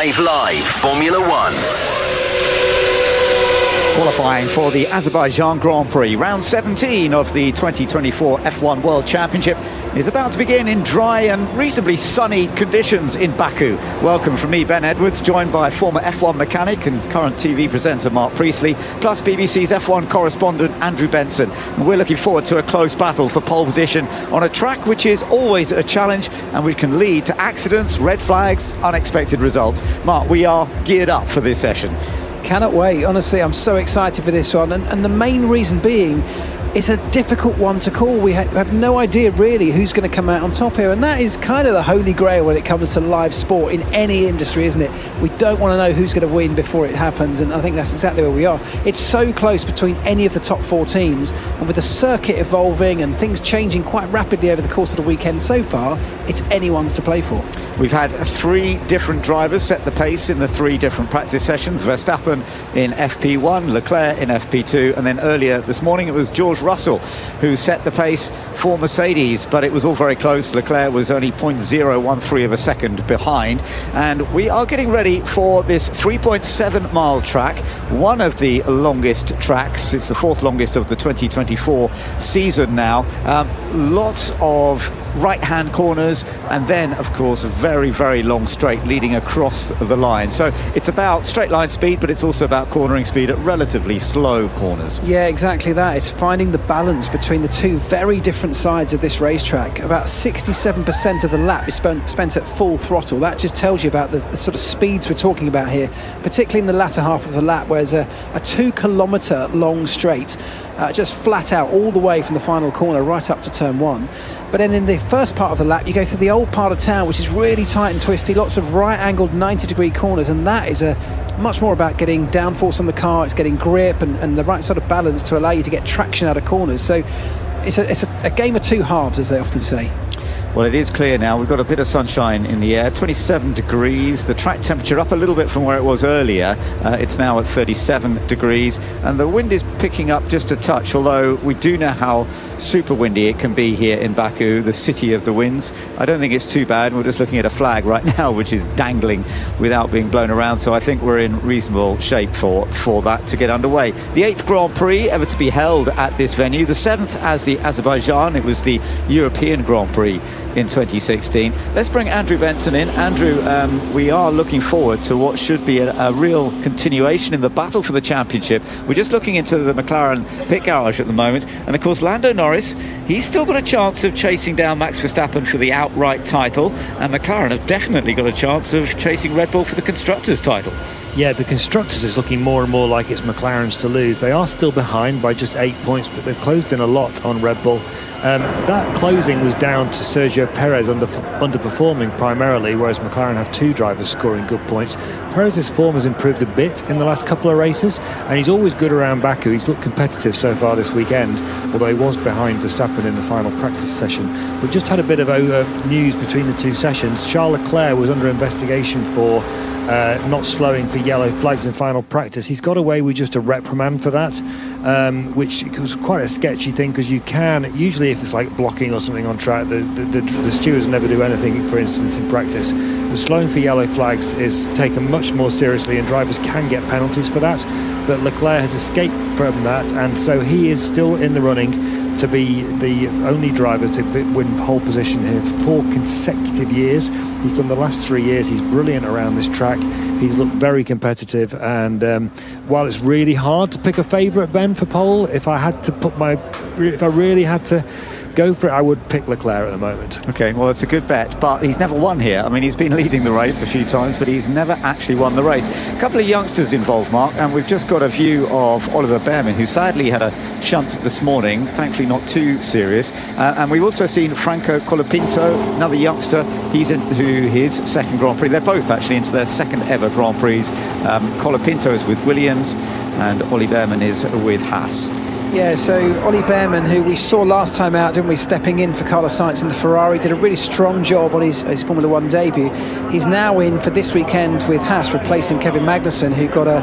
5 Live Formula One. Qualifying for the Azerbaijan Grand Prix. Round 17 of the 2024 F1 World Championship is about to begin in dry and reasonably sunny conditions in Baku. Welcome from me, Ben Edwards, joined by former F1 mechanic and current TV presenter Mark Priestley, plus BBC's F1 correspondent Andrew Benson. And we're looking forward to a close battle for pole position on a track which is always a challenge and which can lead to accidents, red flags, unexpected results. Mark, we are geared up for this session. Cannot wait. Honestly, I'm so excited for this one, and the main reason being it's a difficult one to call. We have no idea really who's going to come out on top here, and that is kind of the holy grail when it comes to live sport in any industry, isn't it? We don't want to know who's going to win before it happens, and I think that's exactly where we are. It's so close between any of the top 4 teams, and with the circuit evolving and things changing quite rapidly over the course of the weekend so far, it's anyone's to play for. We've had 3 different drivers set the pace in the 3 different practice sessions. Verstappen in FP1, Leclerc in FP2, and then earlier this morning it was George Russell who set the pace for Mercedes, but it was all very close. Leclerc was only 0.013 of a second behind, and we are getting ready for this 3.7 mile track, one of the longest tracks. It's the 4th longest of the 2024 season now. Lots of right-hand corners, and then of course a very, very long straight leading across the line. So it's about straight line speed, but it's also about cornering speed at relatively slow corners. Yeah, exactly that. It's finding the balance between the 2 very different sides of this racetrack. About 67% of the lap is spent at full throttle. That just tells you about the sort of speeds we're talking about here, particularly in the latter half of the lap, where there's a 2 kilometre long straight, just flat out all the way from the final corner right up to turn 1. But then in the first part of the lap, you go through the old part of town, which is really tight and twisty, lots of right-angled 90-degree corners, and that is much more about getting downforce on the car. It's getting grip and the right sort of balance to allow you to get traction out of corners. So it's a game of 2 halves, as they often say. Well, it is clear now. We've got a bit of sunshine in the air, 27 degrees. The track temperature up a little bit from where it was earlier. It's now at 37 degrees, and the wind is picking up just a touch, although we do know how super windy it can be here in Baku, the city of the winds. I don't think it's too bad. We're just looking at a flag right now which is dangling without being blown around, so I think we're in reasonable shape for that to get underway. The 8th Grand Prix ever to be held at this venue, the 7th as the Azerbaijan. It was the European Grand Prix in 2016. Let's bring Andrew Benson in. Andrew, we are looking forward to what should be a real continuation in the battle for the championship. We're just looking into the McLaren pit garage at the moment, and of course Lando Norris, he's still got a chance of chasing down Max Verstappen for the outright title, and McLaren have definitely got a chance of chasing Red Bull for the Constructors' title. Yeah, the Constructors is looking more and more like it's McLaren's to lose. They are still behind by just 8 points, but they've closed in a lot on Red Bull. That closing was down to Sergio Perez underperforming primarily, whereas McLaren have 2 drivers scoring good points. Perez's form has improved a bit in the last couple of races, and he's always good around Baku. He's looked competitive so far this weekend, although he was behind Verstappen in the final practice session. We've just had a bit of news between the 2 sessions. Charles Leclerc was under investigation for not slowing for yellow flags in final practice. He's got away with just a reprimand for that, which was quite a sketchy thing, because you can usually, if it's like blocking or something on track, the stewards never do anything, for instance, in practice. But slowing for yellow flags is taken much more seriously, and drivers can get penalties for that. But Leclerc has escaped from that, and so he is still in the running to be the only driver to win pole position here for 4 consecutive years. He's done the last 3 years. He's brilliant around this track. He's looked very competitive, and while it's really hard to pick a favourite, Ben, for pole, if I really had to go for it, I would pick Leclerc at the moment. Okay, well, it's a good bet, but he's never won here. I mean, he's been leading the race a few times, but he's never actually won the race. A couple of youngsters involved, Mark, and we've just got a view of Oliver Behrman, who sadly had a shunt this morning, thankfully not too serious. And we've also seen Franco Colapinto, another youngster. He's into his 2nd Grand Prix. They're both actually into their 2nd ever Grand Prix. Colapinto is with Williams, and Ollie Behrman is with Haas. Yeah, so Ollie Behrman, who we saw last time out, didn't we, stepping in for Carlos Sainz in the Ferrari, did a really strong job on his Formula 1 debut. He's now in for this weekend with Haas, replacing Kevin Magnussen, who got a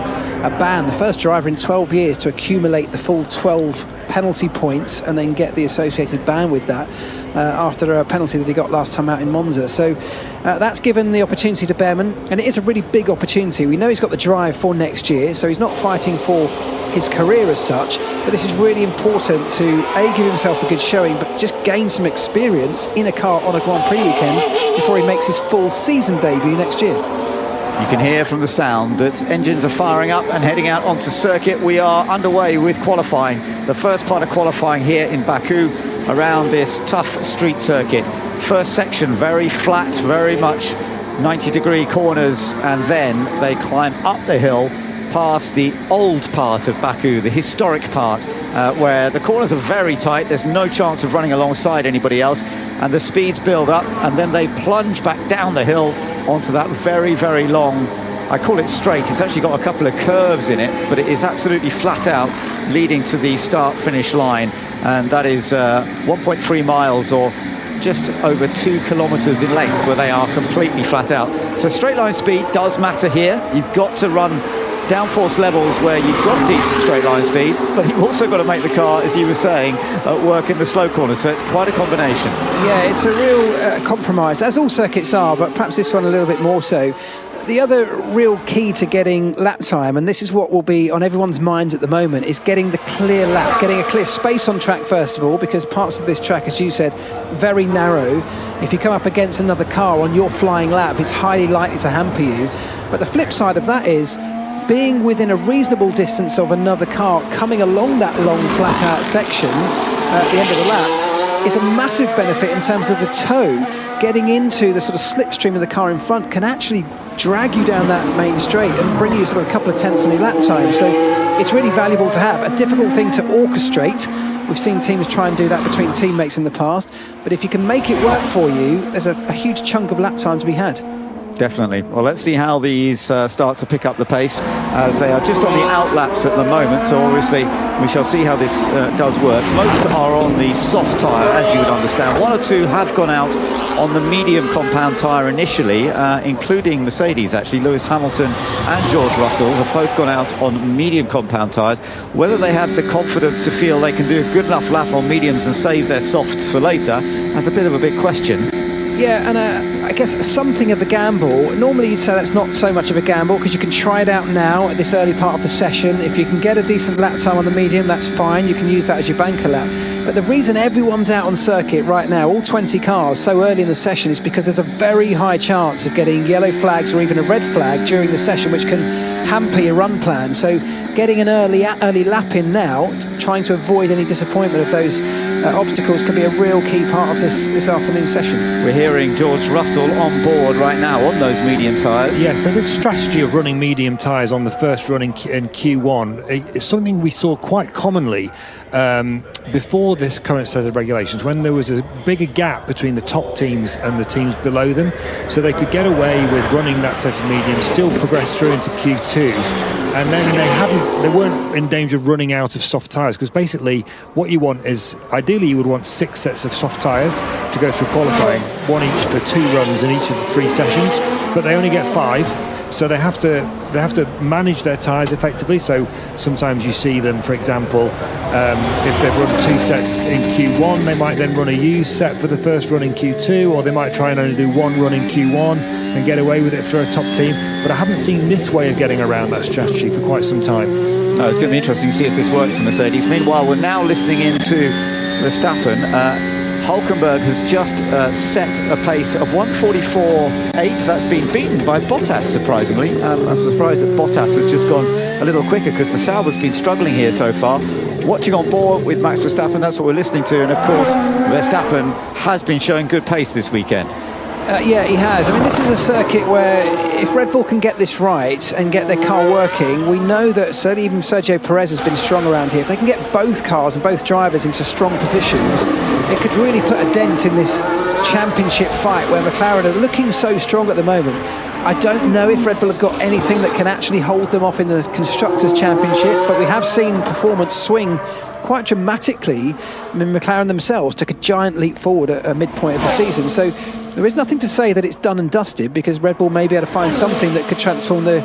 ban, the first driver in 12 years to accumulate the full 12 penalty point and then get the associated ban with that after a penalty that he got last time out in Monza. So that's given the opportunity to Behrman, and it is a really big opportunity. We know he's got the drive for next year, so he's not fighting for his career as such, but this is really important to give himself a good showing, but just gain some experience in a car on a Grand Prix weekend before he makes his full season debut next year. You can hear from the sound that engines are firing up and heading out onto circuit. We are underway with qualifying, the first part of qualifying here in Baku around this tough street circuit. First section very flat, very much 90-degree corners, and then they climb up the hill past the old part of Baku, the historic part, where the corners are very tight. There's no chance of running alongside anybody else, and the speeds build up, and then they plunge back down the hill onto that very, very long, I call it straight, it's actually got a couple of curves in it, but it is absolutely flat out, leading to the start-finish line, and that is 1.3 miles or just over 2 kilometers in length, where they are completely flat out. So straight line speed does matter here. You've got to run downforce levels where you've got decent straight line speed, but you've also got to make the car, as you were saying, work in the slow corners, so it's quite a combination. Yeah, it's a real compromise, as all circuits are, but perhaps this one a little bit more so. The other real key to getting lap time, and this is what will be on everyone's minds at the moment, is getting the clear lap, getting a clear space on track first of all, because parts of this track, as you said, very narrow. If you come up against another car on your flying lap, it's highly likely to hamper you. But the flip side of that is being within a reasonable distance of another car coming along that long flat out section at the end of the lap is a massive benefit in terms of the tow. Getting into the sort of slipstream of the car in front can actually drag you down that main straight and bring you sort of a couple of tenths on your lap time. So it's really valuable to have. A difficult thing to orchestrate. We've seen teams try and do that between teammates in the past, but if you can make it work for you, there's a huge chunk of lap time to be had. Definitely. Well, let's see how these start to pick up the pace, as they are just on the out laps at the moment, so obviously we shall see how this does work. Most are on the soft tyre, as you would understand. One or two have gone out on the medium compound tyre initially, including Mercedes actually. Lewis Hamilton and George Russell have both gone out on medium compound tyres. Whether they have the confidence to feel they can do a good enough lap on mediums and save their softs for later, that's a bit of a big question. Yeah, and I guess something of a gamble. Normally you'd say that's not so much of a gamble, because you can try it out now at this early part of the session. If you can get a decent lap time on the medium, that's fine. You can use that as your banker lap. But the reason everyone's out on circuit right now, all 20 cars, so early in the session, is because there's a very high chance of getting yellow flags or even a red flag during the session, which can hamper your run plan. So getting an early lap in now, trying to avoid any disappointment of those obstacles, can be a real key part of this afternoon's session. We're hearing George Russell on board right now on those medium tyres. Yeah, so the strategy of running medium tyres on the first run in Q1 is something we saw quite commonly before this current set of regulations, when there was a bigger gap between the top teams and the teams below them, so they could get away with running that set of mediums, still progress through into Q2, and then they weren't in danger of running out of soft tyres, because basically what you want is, ideally you would want 6 sets of soft tyres to go through qualifying, one each for 2 runs in each of the 3 sessions, but they only get 5. So they have to manage their tyres effectively. So sometimes you see them, for example, if they've run 2 sets in Q1, they might then run a used set for the first run in Q2, or they might try and only do 1 run in Q1 and get away with it for a top team. But I haven't seen this way of getting around that strategy for quite some time. It's going to be interesting to see if this works for Mercedes. Meanwhile, we're now listening into Verstappen. Hulkenberg has just set a pace of 1:44.8. That's been beaten by Bottas, surprisingly. I'm surprised that Bottas has just gone a little quicker, because the Sauber's been struggling here so far. Watching on board with Max Verstappen, that's what we're listening to. And of course, Verstappen has been showing good pace this weekend. Yeah, he has. I mean, this is a circuit where if Red Bull can get this right and get their car working, we know that certainly even Sergio Perez has been strong around here. If they can get both cars and both drivers into strong positions, it could really put a dent in this championship fight, where McLaren are looking so strong at the moment. I don't know if Red Bull have got anything that can actually hold them off in the Constructors' Championship, but we have seen performance swing quite dramatically. I mean, McLaren themselves took a giant leap forward at a midpoint of the season. So there is nothing to say that it's done and dusted, because Red Bull may be able to find something that could transform the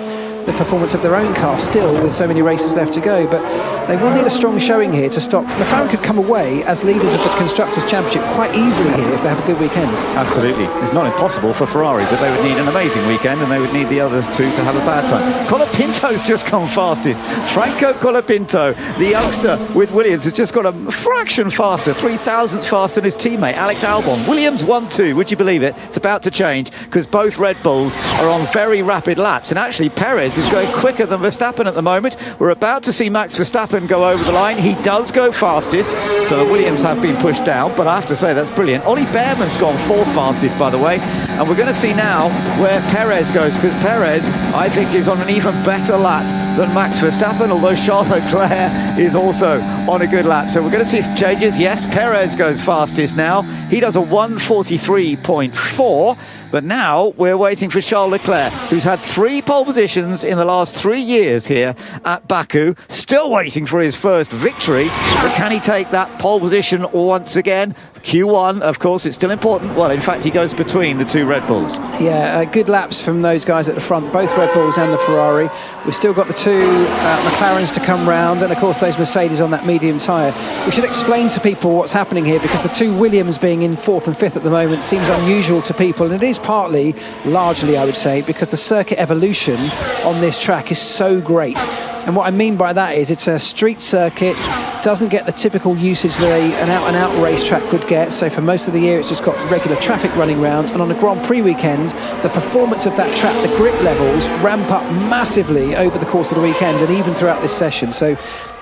the performance of their own car still with so many races left to go, but they will need a strong showing here to stop. McLaren could come away as leaders of the Constructors' Championship quite easily here if they have a good weekend. Absolutely. It's not impossible for Ferrari, but they would need an amazing weekend and they would need the other two to have a bad time. Colapinto's just gone fastest. Franco Colapinto, the youngster with Williams, has just got a fraction faster, 3,000ths faster than his teammate Alex Albon. Williams 1-2, would you believe it? It's about to change because both Red Bulls are on very rapid laps, and actually Perez is going quicker than Verstappen at the moment. We're about to see Max Verstappen go over the line. He does go fastest, so the Williams have been pushed down, but I have to say that's brilliant. Ollie Behrman's gone fourth fastest, by the way, and we're going to see now where Perez goes, because Perez, I think, is on an even better lap than Max Verstappen, although Charles Leclerc is also on a good lap. So we're going to see some changes. Yes, Perez goes fastest now. He does a 1:43.4. But now we're waiting for Charles Leclerc, who's had 3 pole positions in the last 3 years here at Baku, still waiting for his first victory. But can he take that pole position once again? Q1, of course, it's still important. Well, in fact, he goes between the 2 Red Bulls. Yeah, good laps from those guys at the front, both Red Bulls and the Ferrari. We've still got the 2 McLarens to come round, and of course those Mercedes on that medium tyre. We should explain to people what's happening here, because the 2 Williams being in 4th and 5th at the moment seems unusual to people, and it is partly, largely I would say, because the circuit evolution on this track is so great. And what I mean by that is it's a street circuit, doesn't get the typical usage that an out-and-out racetrack would get. So for most of the year, it's just got regular traffic running round. And on a Grand Prix weekend, the performance of that track, the grip levels, ramp up massively over the course of the weekend and even throughout this session. So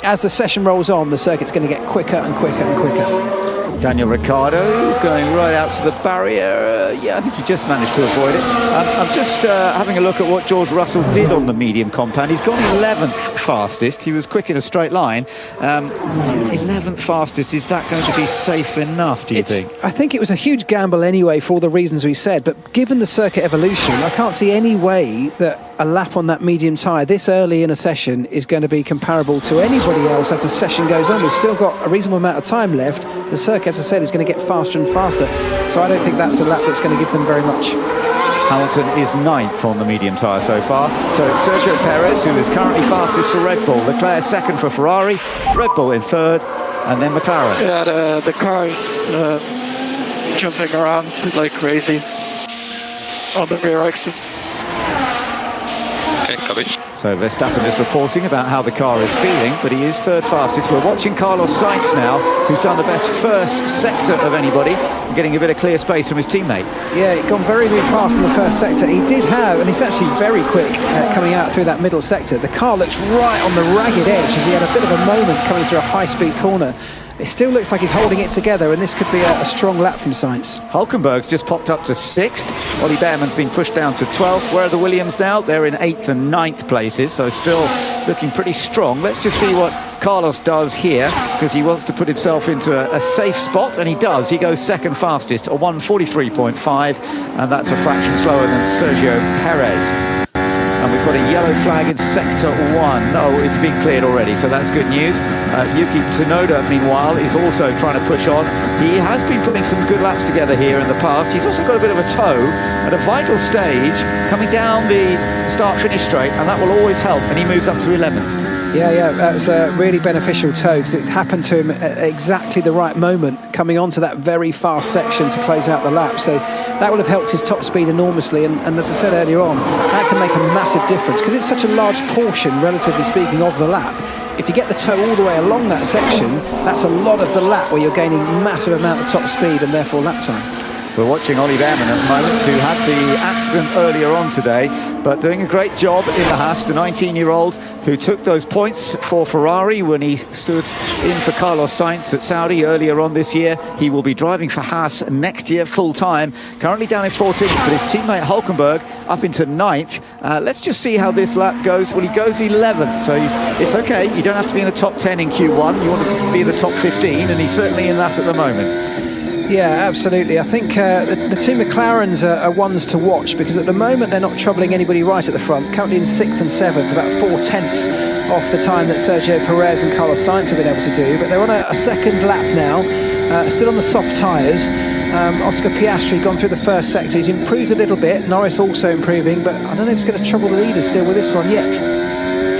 as the session rolls on, the circuit's going to get quicker and quicker and quicker. Daniel Ricciardo going right out to the barrier. Yeah, I think he just managed to avoid it. I'm just having a look at what George Russell did on the medium compound. He's gone 11th fastest. He was quick in a straight line. 11th fastest, is that going to be safe enough, do you think? I think it was a huge gamble anyway for all the reasons we said, but given the circuit evolution, I can't see any way that a lap on that medium tyre this early in a session is going to be comparable to anybody else as the session goes on. We've still got a reasonable amount of time left. The circuit, as I said, is going to get faster and faster, so I don't think that's a lap that's going to give them very much. Hamilton is 9th on the medium tyre so far. So it's Sergio Perez, who is currently fastest for Red Bull. Leclerc 2nd for Ferrari, Red Bull in 3rd, and then McLaren. Yeah, the car is jumping around like crazy on the rear axle. Okay, copy. So Verstappen just reporting about how the car is feeling, but he is 3rd fastest. We're watching Carlos Sainz now, who's done the best first sector of anybody, and getting a bit of clear space from his teammate. Yeah, he's gone very, very fast in the first sector. He did have, and he's actually very quick coming out through that middle sector. The car looks right on the ragged edge as he had a bit of a moment coming through a high-speed corner. It still looks like he's holding it together, and this could be a strong lap from Sainz. Hulkenberg's just popped up to 6th. Ollie Behrman's been pushed down to 12th. Where are the Williams now? They're in 8th and 9th places, so still looking pretty strong. Let's just see what Carlos does here, because he wants to put himself into a safe spot, and he does. He goes 2nd fastest, a 1:43.5, and that's a fraction slower than Sergio Perez. And we've got a yellow flag in sector 1. No, it's been cleared already, so that's good news. Yuki Tsunoda, meanwhile, is also trying to push on. He has been putting some good laps together here in the past. He's also got a bit of a toe at a vital stage coming down the start-finish straight, and that will always help, and he moves up to 11th. Yeah, that's a really beneficial toe, because it's happened to him at exactly the right moment, coming onto that very fast section to close out the lap. So that would have helped his top speed enormously, and as I said earlier on, that can make a massive difference, because it's such a large portion, relatively speaking, of the lap. If you get the toe all the way along that section, that's a lot of the lap where you're gaining massive amount of top speed and therefore lap time. We're watching Ollie Behrman at the moment, who had the accident earlier on today, but doing a great job in the Haas, the 19-year-old who took those points for Ferrari when he stood in for Carlos Sainz at Saudi earlier on this year. He will be driving for Haas next year full-time, currently down in 14th, but his teammate Hulkenberg up into 9th. Let's just see how this lap goes. Well, he goes 11th, so it's okay. You don't have to be in the top 10 in Q1. You want to be in the top 15, and he's certainly in that at the moment. Yeah, absolutely. I think the two McLarens are ones to watch, because at the moment they're not troubling anybody right at the front. Currently in 6th and 7th, about 4/10 off the time that Sergio Perez and Carlos Sainz have been able to do. But they're on a second lap now, still on the soft tyres. Oscar Piastri gone through the first sector. He's improved a little bit. Norris also improving, but I don't know if he's going to trouble the leaders still with this one yet.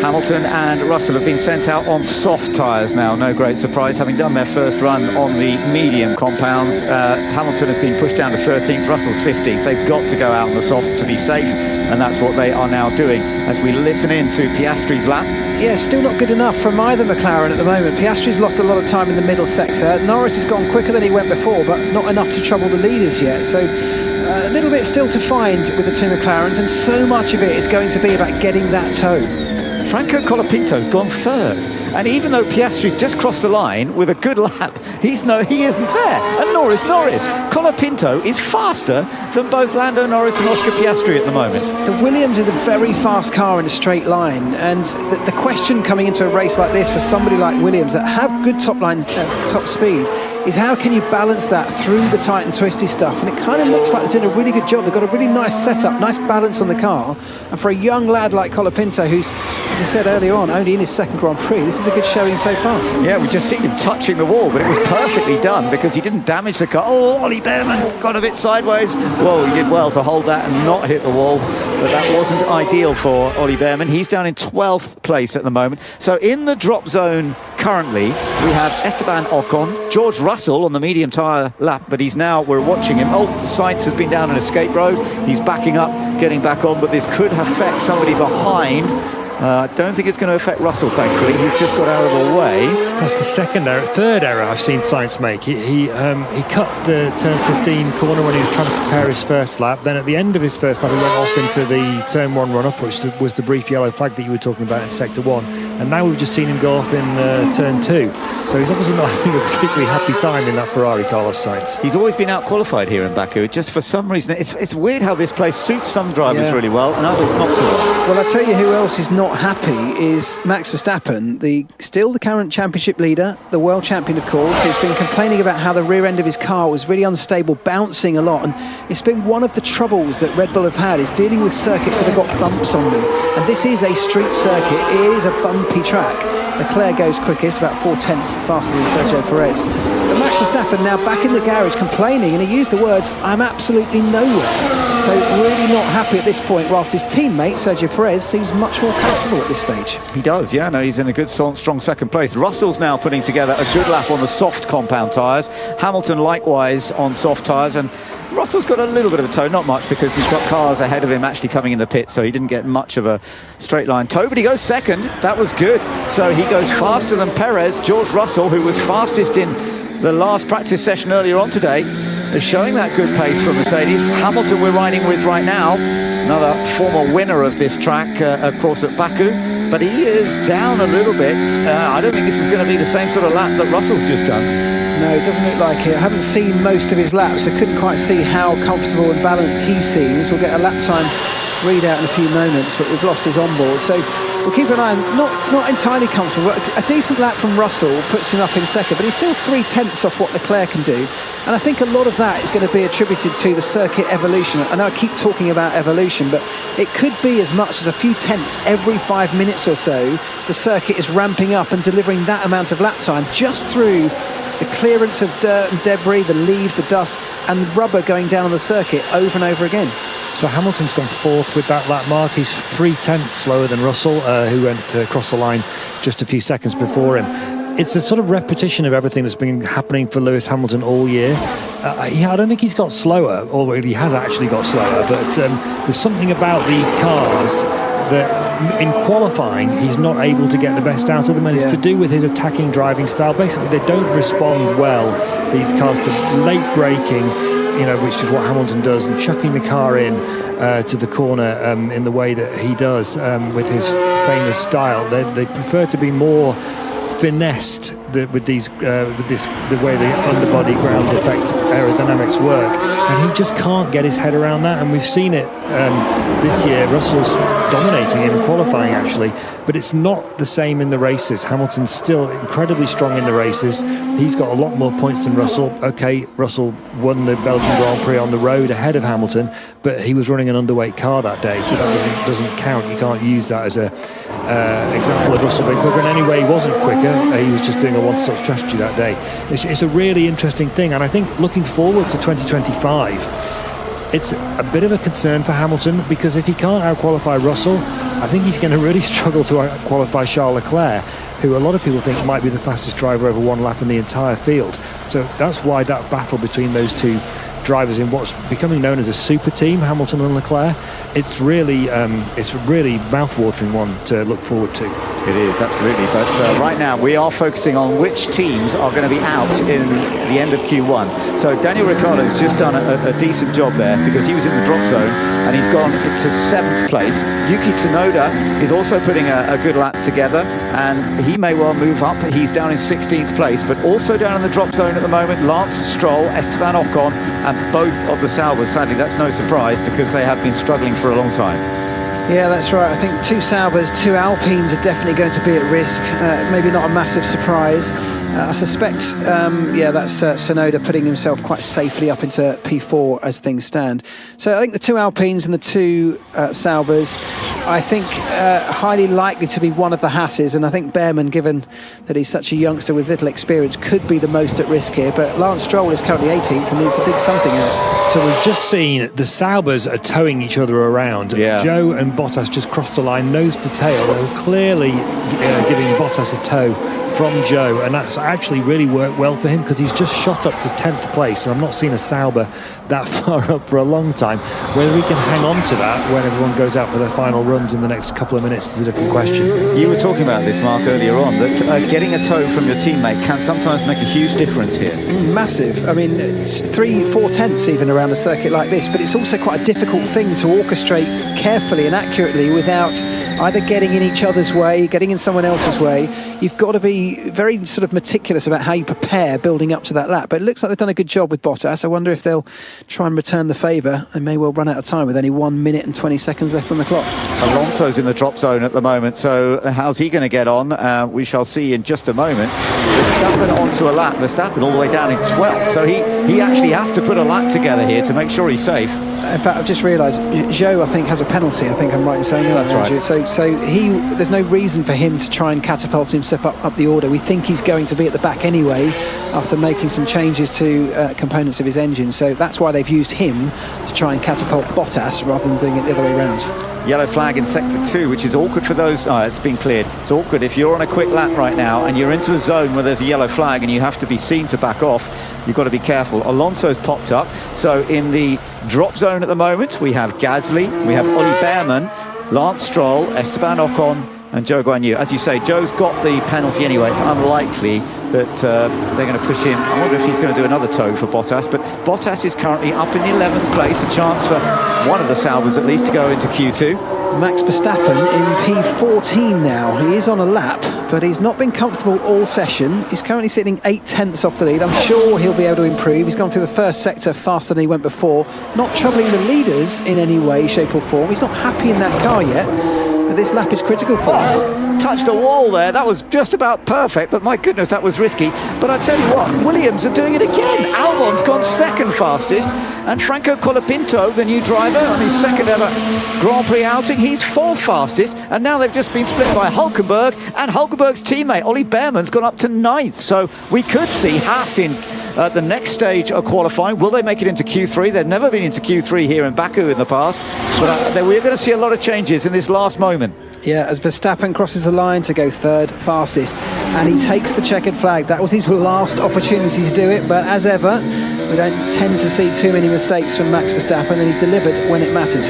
Hamilton and Russell have been sent out on soft tyres now, no great surprise, having done their first run on the medium compounds. Hamilton has been pushed down to 13th, Russell's 15th. They've got to go out on the softs to be safe, and that's what they are now doing. As we listen in to Piastri's lap. Yeah, still not good enough from either McLaren at the moment. Piastri's lost a lot of time in the middle sector. Norris has gone quicker than he went before, but not enough to trouble the leaders yet. So a little bit still to find with the two McLarens, and so much of it is going to be about getting that toe. Franco Colapinto's gone third, and even though Piastri's just crossed the line with a good lap, he isn't there. And Norris, Colapinto is faster than both Lando Norris and Oscar Piastri at the moment. The Williams is a very fast car in a straight line, and the question coming into a race like this for somebody like Williams that have good top speed is how can you balance that through the tight and twisty stuff? And it kind of looks like they're doing a really good job. They've got a really nice setup, nice balance on the car. And for a young lad like Colapinto, who's, as I said earlier on, only in his second Grand Prix, this is a good showing so far. Yeah, we just seen him touching the wall, but it was perfectly done because he didn't damage the car. Oh, Ollie Behrman got a bit sideways. Well, he did well to hold that and not hit the wall, but that wasn't ideal for Ollie Behrman. He's down in 12th place at the moment. So in the drop zone currently, we have Esteban Ocon, George Russell on the medium tyre lap, but we're watching him. Oh, Sainz has been down an escape road. He's backing up, getting back on, but this could affect somebody behind. I don't think it's going to affect Russell, thankfully. He's just got out of the way. That's the third error I've seen Sainz make. He cut the turn 15 corner when he was trying to prepare his first lap. Then at the end of his first lap, he went off into the turn 1 runoff, which was the brief yellow flag that you were talking about in sector 1. And now we've just seen him go off in turn 2. So he's obviously not having a particularly happy time in that Ferrari, Carlos Sainz. He's always been out-qualified here in Baku. Just for some reason, it's weird how this place suits some drivers really well and others not so well. Well, I tell you who else is not happy is Max Verstappen, still the current championship leader, the world champion, of course, who's been complaining about how the rear end of his car was really unstable, bouncing a lot. And it's been one of the troubles that Red Bull have had, is dealing with circuits that have got bumps on them. And this is a street circuit. It is a bumpy track. Leclerc goes quickest, about 4/10 faster than Sergio Perez. But Max Verstappen now back in the garage complaining, and he used the words, "I'm absolutely nowhere." So really not happy at this point, whilst his teammate, Sergio Perez, seems much more comfortable at this stage. He does, yeah, no, he's in a good, strong second place. Russell's now putting together a good lap on the soft compound tyres. Hamilton likewise on soft tyres, and Russell's got a little bit of a toe, not much, because he's got cars ahead of him actually coming in the pit, so he didn't get much of a straight line toe, but he goes second. That was good. So he goes faster than Perez. George Russell, who was fastest in the last practice session earlier on today, is showing that good pace for Mercedes. Hamilton we're riding with right now, another former winner of this track, of course, at Baku, but he is down a little bit. I don't think this is going to be the same sort of lap that Russell's just done. No, it doesn't look like it. I haven't seen most of his laps, so couldn't quite see how comfortable and balanced he seems. We'll get a lap time readout in a few moments, but we've lost his onboard, so we'll keep an eye on. Not entirely comfortable. A decent lap from Russell puts him up in second, but he's still 3/10 off what Leclerc can do. And I think a lot of that is going to be attributed to the circuit evolution. I know I keep talking about evolution, but it could be as much as a few tenths every 5 minutes or so. The circuit is ramping up and delivering that amount of lap time just through the clearance of dirt and debris, the leaves, the dust, and rubber going down on the circuit over and over again. So Hamilton's gone fourth with that lap mark. He's 3/10 slower than Russell, who went across the line just a few seconds before him. It's a sort of repetition of everything that's been happening for Lewis Hamilton all year. I don't think he's got slower, or he has actually got slower, but there's something about these cars that in qualifying he's not able to get the best out of them, and it's to do with his attacking driving style. Basically, they don't respond well, these cars, to late braking, which is what Hamilton does, and chucking the car in to the corner in the way that he does with his famous style. They prefer to be more finessed with the way the underbody ground effect aerodynamics work, and he just can't get his head around that. And we've seen it this year. Russell's dominating in qualifying actually, but it's not the same in the races. Hamilton's still incredibly strong in the races. He's got a lot more points than Russell. Okay, Russell won the Belgian Grand Prix on the road ahead of Hamilton, but he was running an underweight car that day, so that doesn't count. You can't use that as a example of Russell being quicker. And anyway, he wasn't quicker. He was just doing a one-stop strategy that day. It's a really interesting thing, and I think looking looking forward to 2025, it's a bit of a concern for Hamilton, because if he can't out-qualify Russell, I think he's going to really struggle to out-qualify Charles Leclerc, who a lot of people think might be the fastest driver over one lap in the entire field. So that's why that battle between those two drivers in what's becoming known as a super team, Hamilton and Leclerc, it's really mouth-watering one to look forward to. It is, absolutely. But right now we are focusing on which teams are going to be out in the end of Q1. So Daniel Ricciardo's just done a decent job there, because he was in the drop zone and he's gone into 7th place. Yuki Tsunoda is also putting a good lap together, and he may well move up. He's down in 16th place, but also down in the drop zone at the moment, Lance Stroll, Esteban Ocon, and both of the Saubers. Sadly, that's no surprise, because they have been struggling for a long time. Yeah, that's right. I think 2 Saubers, 2 Alpines are definitely going to be at risk. Maybe not a massive surprise. I suspect, that's Tsunoda putting himself quite safely up into P4 as things stand. So I think the 2 Alpines and the 2 Saubers, I think highly likely to be one of the Hasses, and I think Behrman, given that he's such a youngster with little experience, could be the most at risk here. But Lance Stroll is currently 18th and needs to dig something out. So we've just seen the Saubers are towing each other around. Yeah. Joe and Bottas just crossed the line nose to tail. They were clearly giving Bottas a tow from Joe, and that's actually really worked well for him, because he's just shot up to 10th place, and I'm not seeing a Sauber that far up for a long time. Whether he can hang on to that when everyone goes out for their final runs in the next couple of minutes is a different question. You were talking about this, Mark, earlier on, that getting a tow from your teammate can sometimes make a huge difference here. Massive. I mean, it's 3-4 tenths even around a circuit like this, but it's also quite a difficult thing to orchestrate carefully and accurately without either getting in each other's way, getting in someone else's way. You've got to be very sort of meticulous about how you prepare building up to that lap. But it looks like they've done a good job with Bottas. I wonder if they'll try and return the favour. They may well run out of time with only 1 minute and 20 seconds left on the clock. Alonso's in the drop zone at the moment, so how's he going to get on? We shall see in just a moment. Verstappen onto a lap. Verstappen all the way down in 12th, so he actually has to put a lap together here to make sure he's safe. In fact, I've just realised Zhou, I think, has a penalty. I think I'm right in saying that. That's right. So there's no reason for him to try and catapult himself up the order. We think he's going to be at the back anyway, after making some changes to components of his engine. So that's why they've used him to try and catapult Bottas rather than doing it the other way around. Yellow flag in sector 2, which is awkward for those. It's been cleared. It's awkward if you're on a quick lap right now and you're into a zone where there's a yellow flag and you have to be seen to back off. You've got to be careful. Alonso's popped up. So in the drop zone at the moment, we have Gasly, we have Ollie Behrman, Lance Stroll, Esteban Ocon, and Zhou Guanyu. As you say, Zhou's got the penalty anyway. It's unlikely that they're going to push him. I wonder if he's going to do another tow for Bottas, but Bottas is currently up in the 11th place, a chance for one of the Saubers at least to go into Q2. Max Verstappen in P14 now. He is on a lap, but he's not been comfortable all session. He's currently sitting 8 tenths off the lead. I'm sure he'll be able to improve. He's gone through the first sector faster than he went before, not troubling the leaders in any way, shape or form. He's not happy in that car yet, but this lap is critical for him. Touched the wall there. That was just about perfect, but my goodness, that was risky. But I tell you what, Williams are doing it again. Albon's gone second fastest, and Franco Colapinto, the new driver on his second ever Grand Prix outing, he's 4th fastest, and now they've just been split by Hulkenberg, and Hulkenberg's teammate Ollie Behrman's gone up to 9th. So we could see Haas in the next stage of qualifying. Will they make it into Q3? They've never been into Q3 here in Baku in the past, but we're going to see a lot of changes in this last moment. Yeah, as Verstappen crosses the line to go 3rd fastest, and he takes the checkered flag. That was his last opportunity to do it, but as ever, we don't tend to see too many mistakes from Max Verstappen, and he delivered when it mattered.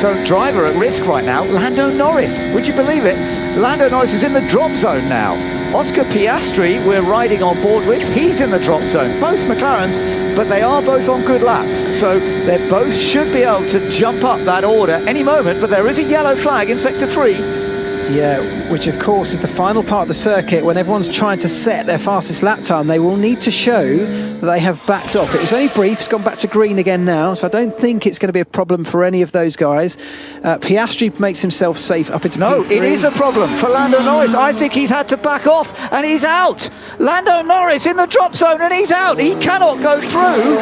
So driver at risk right now, Lando Norris. Would you believe it? Lando Norris is in the drop zone now. Oscar Piastri, we're riding on board with, he's in the drop zone. Both McLarens, but they are both on good laps. So they both should be able to jump up that order any moment, but there is a yellow flag in sector 3. Yeah, which of course is the final part of the circuit when everyone's trying to set their fastest lap time. They will need to show that they have backed off. It was only brief, it's gone back to green again now, so I don't think it's going to be a problem for any of those guys. Piastri makes himself safe up into No, P3. it is a problem for Lando Norris. I think he's had to back off, and he's out. Lando Norris in the drop zone, and he's out. He cannot go through,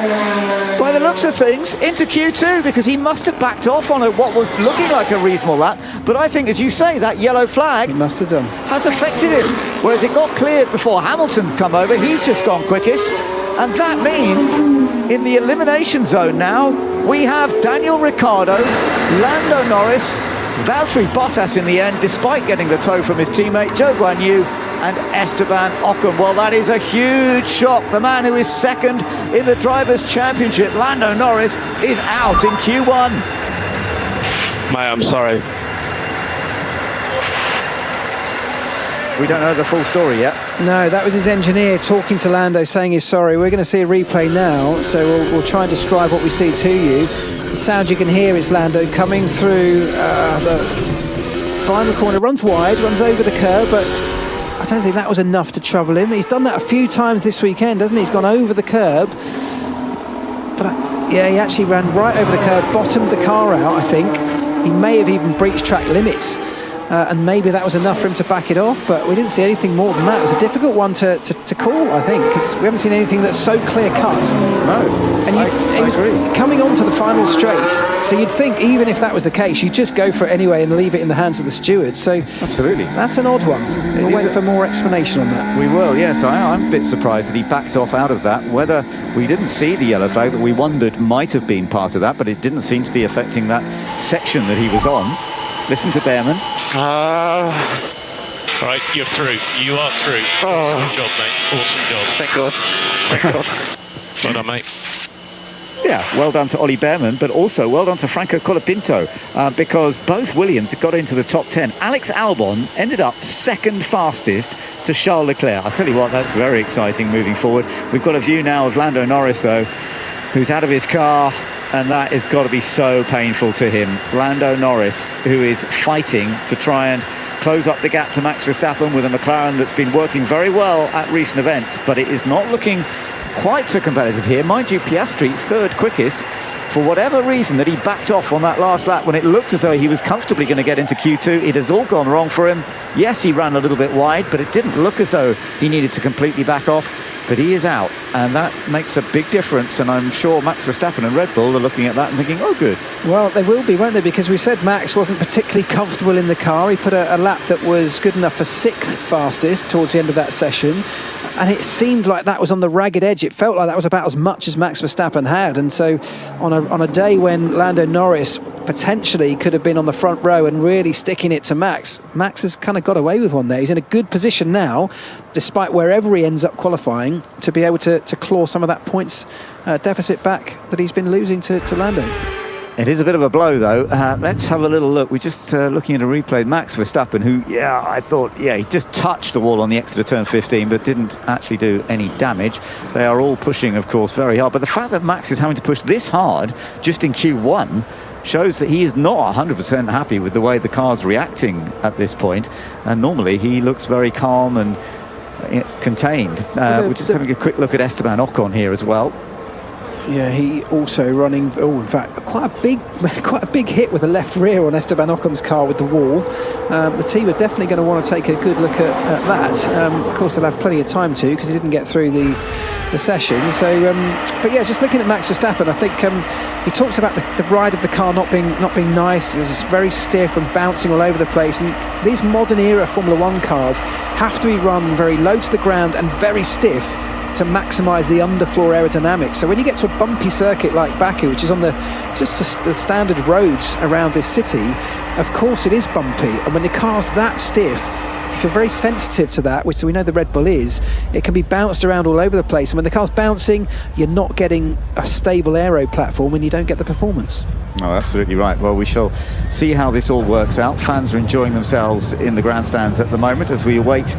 by the looks of things, into Q2, because he must have backed off on what was looking like a reasonable lap. But I think, as you say, that yellow flag He must have done. has affected him. Whereas it got cleared before Hamilton's come over, he's just gone quickest. And that means in the elimination zone now, we have Daniel Ricciardo, Lando Norris, Valtteri Bottas in the end, despite getting the tow from his teammate Zhou Guanyu, and Esteban Ocon. Well, that is a huge shock. The man who is second in the Drivers' Championship, Lando Norris, is out in Q1. Mate, I'm sorry. We don't know the full story yet. No, that was his engineer talking to Lando, saying he's sorry. We're going to see a replay now, so we'll try and describe what we see to you. The sound you can hear is Lando coming through the final corner. Runs wide, runs over the curb, but I don't think that was enough to trouble him. He's done that a few times this weekend, hasn't he? He's gone over the curb. But yeah, he actually ran right over the curb, bottomed the car out, I think. He may have even breached track limits. And maybe that was enough for him to back it off, but we didn't see anything more than that. It was a difficult one to call, I think, because we haven't seen anything that's so clear-cut. No, and he was agree. coming onto the final straight, so you'd think even if that was the case, you'd just go for it anyway and leave it in the hands of the steward. So absolutely, that's an odd one. We'll wait for more explanation on that. We will, yes. I'm a bit surprised that he backed off out of that. Whether we didn't see the yellow flag that we wondered might have been part of that, but it didn't seem to be affecting that section that he was on. Listen to Behrman. Right, you're through. You are through. Awesome job, mate. Awesome job. Thank God. Thank God. Well done, mate. Yeah, well done to Ollie Behrman, but also well done to Franco Colapinto, because both Williams got into the top 10. Alex Albon ended up second fastest to Charles Leclerc. I'll tell you what, that's very exciting moving forward. We've got a view now of Lando Norris, though, who's out of his car, and that has got to be so painful to him. Lando Norris, who is fighting to try and close up the gap to Max Verstappen with a McLaren that's been working very well at recent events, but it is not looking quite so competitive here. Mind you, Piastri, third quickest, for whatever reason that he backed off on that last lap when it looked as though he was comfortably going to get into Q2. It has all gone wrong for him. Yes, he ran a little bit wide, but it didn't look as though he needed to completely back off. But he is out, and that makes a big difference, and I'm sure Max Verstappen and Red Bull are looking at that and thinking, oh, good. Well, they will be, won't they? Because we said Max wasn't particularly comfortable in the car. He put a lap that was good enough for sixth fastest towards the end of that session, and it seemed like that was on the ragged edge. It felt like that was about as much as Max Verstappen had, and so on a day when Lando Norris potentially could have been on the front row and really sticking it to Max has kind of got away with one there. He's in a good position now, despite wherever he ends up qualifying, to be able to claw some of that points deficit back that he's been losing to Lando. It is a bit of a blow, though. Let's have a little look. We're just looking at a replay. Max Verstappen, who, I thought, he just touched the wall on the exit of turn 15, but didn't actually do any damage. They are all pushing, of course, very hard. But the fact that Max is having to push this hard just in Q1 shows that he is not 100% happy with the way the car's reacting at this point. And normally he looks very calm and contained. We're just having a quick look at Esteban Ocon here as well. Yeah, he also running. In fact, quite a big hit with the left rear on Esteban Ocon's car with the wall. The team are definitely going to want to take a good look at that. Of course, they'll have plenty of time to, because he didn't get through the session. So, but yeah, just looking at Max Verstappen, I think he talks about the ride of the car not being nice. It's very stiff and bouncing all over the place. And these modern era Formula One cars have to be run very low to the ground and very stiff to maximise the underfloor aerodynamics. So when you get to a bumpy circuit like Baku, which is on the standard roads around this city, of course it is bumpy. And when the car's that stiff, if you're very sensitive to that, which we know the Red Bull is, it can be bounced around all over the place. And when the car's bouncing, you're not getting a stable aero platform and you don't get the performance. Oh, absolutely right. Well, we shall see how this all works out. Fans are enjoying themselves in the grandstands at the moment as we await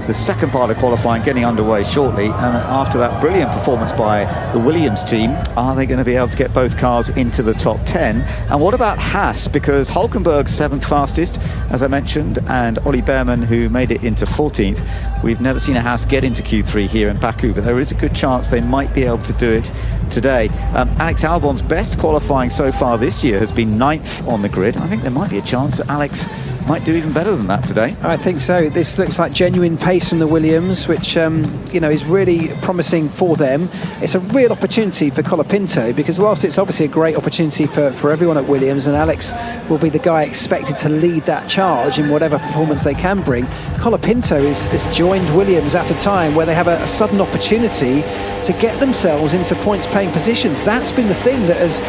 the second part of qualifying getting underway shortly. And after that brilliant performance by the Williams team, are they going to be able to get both cars into the top 10? And what about Haas? Because Hülkenberg's 7th fastest, as I mentioned, and Ollie Behrman, who made it into 14th. We've never seen a Haas get into Q3 here in Baku, but there is a good chance they might be able to do it today. Alex Albon's best qualifying so far this year has been 9th on the grid. I think there might be a chance that Alex might do even better than that today. I think so. This looks like genuine pace pace from the Williams, which is really promising for them. It's a real opportunity for Colapinto, because whilst it's obviously a great opportunity for everyone at Williams, and Alex will be the guy expected to lead that charge in whatever performance they can bring, Colapinto has joined Williams at a time where they have a sudden opportunity to get themselves into points-paying positions. That's been the thing that has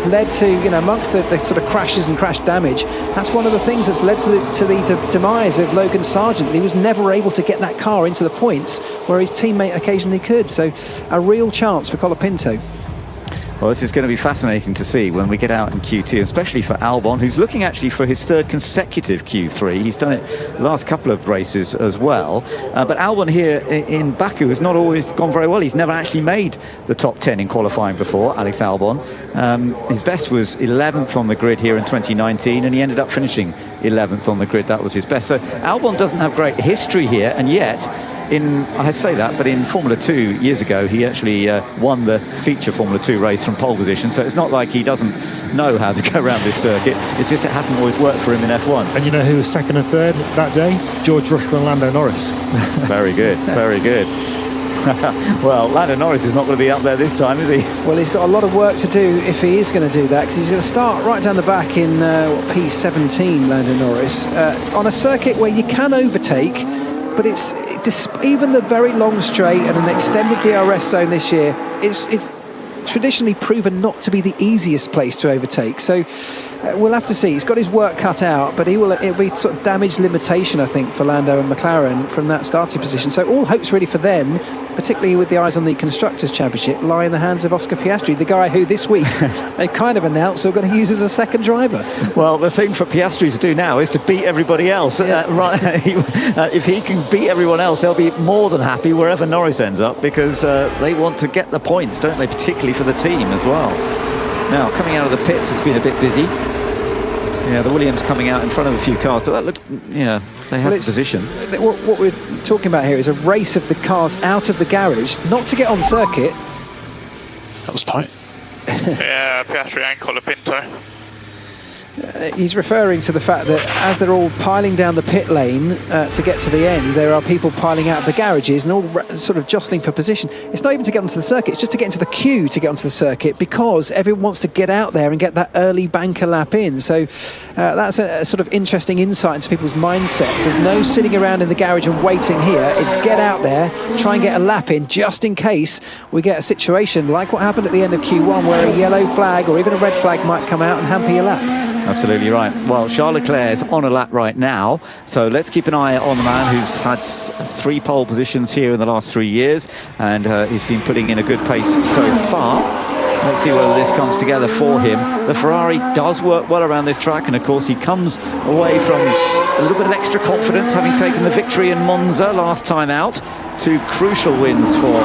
led to, amongst the sort of crashes and crash damage, that's one of the things that's led to the demise of Logan Sargent. He was never able to get that car into the points where his teammate occasionally could. So a real chance for Colapinto. Well, this is going to be fascinating to see when we get out in Q2, especially for Albon, who's looking actually for his third consecutive Q3. He's done it the last couple of races as well. But Albon here in Baku has not always gone very well. He's never actually made the top 10 in qualifying before, Alex Albon. His best was 11th on the grid here in 2019, and he ended up finishing 11th on the grid. That was his best. So Albon doesn't have great history here, and yet I say that, but in Formula 2 years ago, he actually won the feature Formula 2 race from pole position, so it's not like he doesn't know how to go around this circuit. It's just it hasn't always worked for him in F1. And you know who was second and third that day? George Russell and Lando Norris. Very good, very good. Well, Lando Norris is not going to be up there this time, is he? Well, he's got a lot of work to do if he is going to do that, because he's going to start right down the back in P17, Lando Norris, on a circuit where you can overtake, but it's even the very long straight and an extended DRS zone this year, it's traditionally proven not to be the easiest place to overtake. So we'll have to see. He's got his work cut out, but it'll be sort of damage limitation, I think, for Lando and McLaren from that starting position. So all hopes really for them, particularly with the eyes on the Constructors' Championship, lie in the hands of Oscar Piastri, the guy who this week they kind of announced they're going to use as a second driver. Well, the thing for Piastri to do now is to beat everybody else. If he can beat everyone else, they'll be more than happy wherever Norris ends up, because they want to get the points, don't they, particularly for the team as well. Now, coming out of the pits, it's been a bit busy. Yeah, the Williams coming out in front of a few cars, but that looked, they have the position. What we're talking about here is a race of the cars out of the garage, not to get on circuit. That was tight. Yeah, Piastri and Colapinto. He's referring to the fact that as they're all piling down the pit lane to get to the end, there are people piling out of the garages and all sort of jostling for position. It's not even to get onto the circuit, it's just to get into the queue to get onto the circuit, because everyone wants to get out there and get that early banker lap in. So that's a sort of interesting insight into people's mindsets. There's no sitting around in the garage and waiting here. It's get out there, try and get a lap in, just in case we get a situation like what happened at the end of Q1, where a yellow flag or even a red flag might come out and hamper your lap. Absolutely right. Well, Charles Leclerc is on a lap right now, so let's keep an eye on the man who's had 3 pole positions here in the last 3 years, and he's been putting in a good pace so far. Let's see whether this comes together for him. The Ferrari does work well around this track, and of course he comes away from a little bit of extra confidence, having taken the victory in Monza last time out. 2 crucial wins for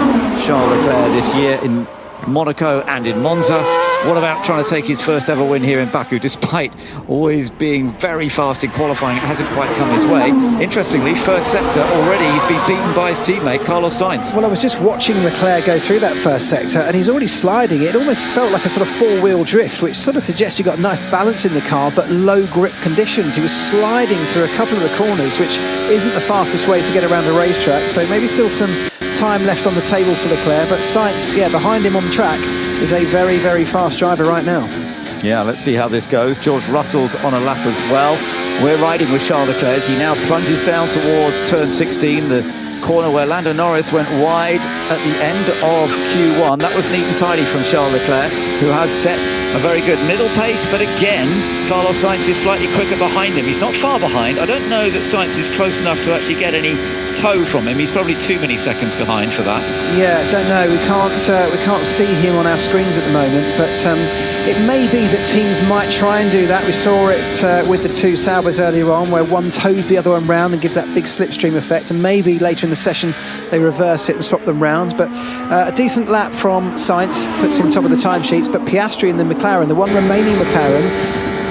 Charles Leclerc this year in Monaco and in Monza. What about trying to take his first ever win here in Baku, despite always being very fast in qualifying? It hasn't quite come his way. Interestingly, first sector already he's been beaten by his teammate Carlos Sainz. Well, I was just watching Leclerc go through that first sector, and he's already sliding. It almost felt like a sort of four-wheel drift, which sort of suggests you got nice balance in the car, but low grip conditions. He was sliding through a couple of the corners, which isn't the fastest way to get around the racetrack, so maybe still some time left on the table for Leclerc, but Sainz, behind him on the track, is a very, very fast driver right now. Yeah, let's see how this goes. George Russell's on a lap as well. We're riding with Charles Leclerc as he now plunges down towards turn 16, the corner where Lando Norris went wide at the end of Q1. That was neat and tidy from Charles Leclerc, who has set a very good middle pace, but again, Carlos Sainz is slightly quicker behind him. He's not far behind. I don't know that Sainz is close enough to actually get any tow from him. He's probably too many seconds behind for that. Yeah, don't know. We can't see him on our screens at the moment, but it may be that teams might try and do that. We saw it with the 2 Saubers earlier on, where one tows the other one round and gives that big slipstream effect, and maybe later in the session they reverse it and swap them round. But a decent lap from Sainz puts him top of the timesheets, but Piastri and the McLaren, the one remaining McLaren,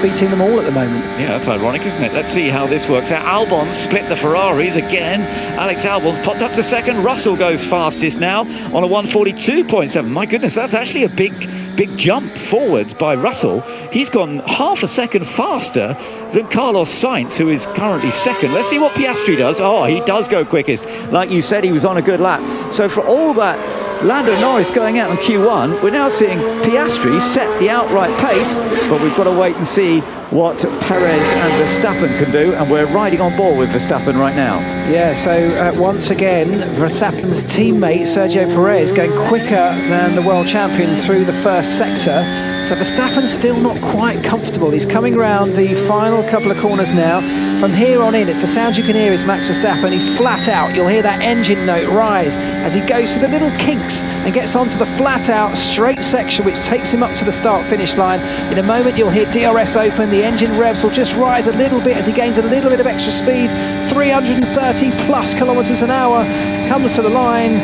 beating them all at the moment. Yeah, that's ironic, isn't it? Let's see how this works out. Albon split the Ferraris again. Alex Albon's popped up to second. Russell goes fastest now on a 1:42.7. My goodness, that's actually a big big jump forwards by Russell. He's gone half a second faster than Carlos Sainz, who is currently second. Let's see what Piastri does. Oh, he does go quickest. Like you said, he was on a good lap. So for all that Lando Norris going out in Q1, we're now seeing Piastri set the outright pace, but we've got to wait and see what Perez and Verstappen can do, and we're riding on board with Verstappen right now. Yeah, so once again, Verstappen's teammate Sergio Perez going quicker than the world champion through the first sector. So Verstappen's still not quite comfortable. He's coming round the final couple of corners now. From here on in, it's the sound you can hear is Max Verstappen. He's flat out. You'll hear that engine note rise as he goes through the little kinks and gets onto the flat out straight section, which takes him up to the start finish line. In a moment, you'll hear DRS open. The engine revs will just rise a little bit as he gains a little bit of extra speed. 330 plus kilometers an hour comes to the line.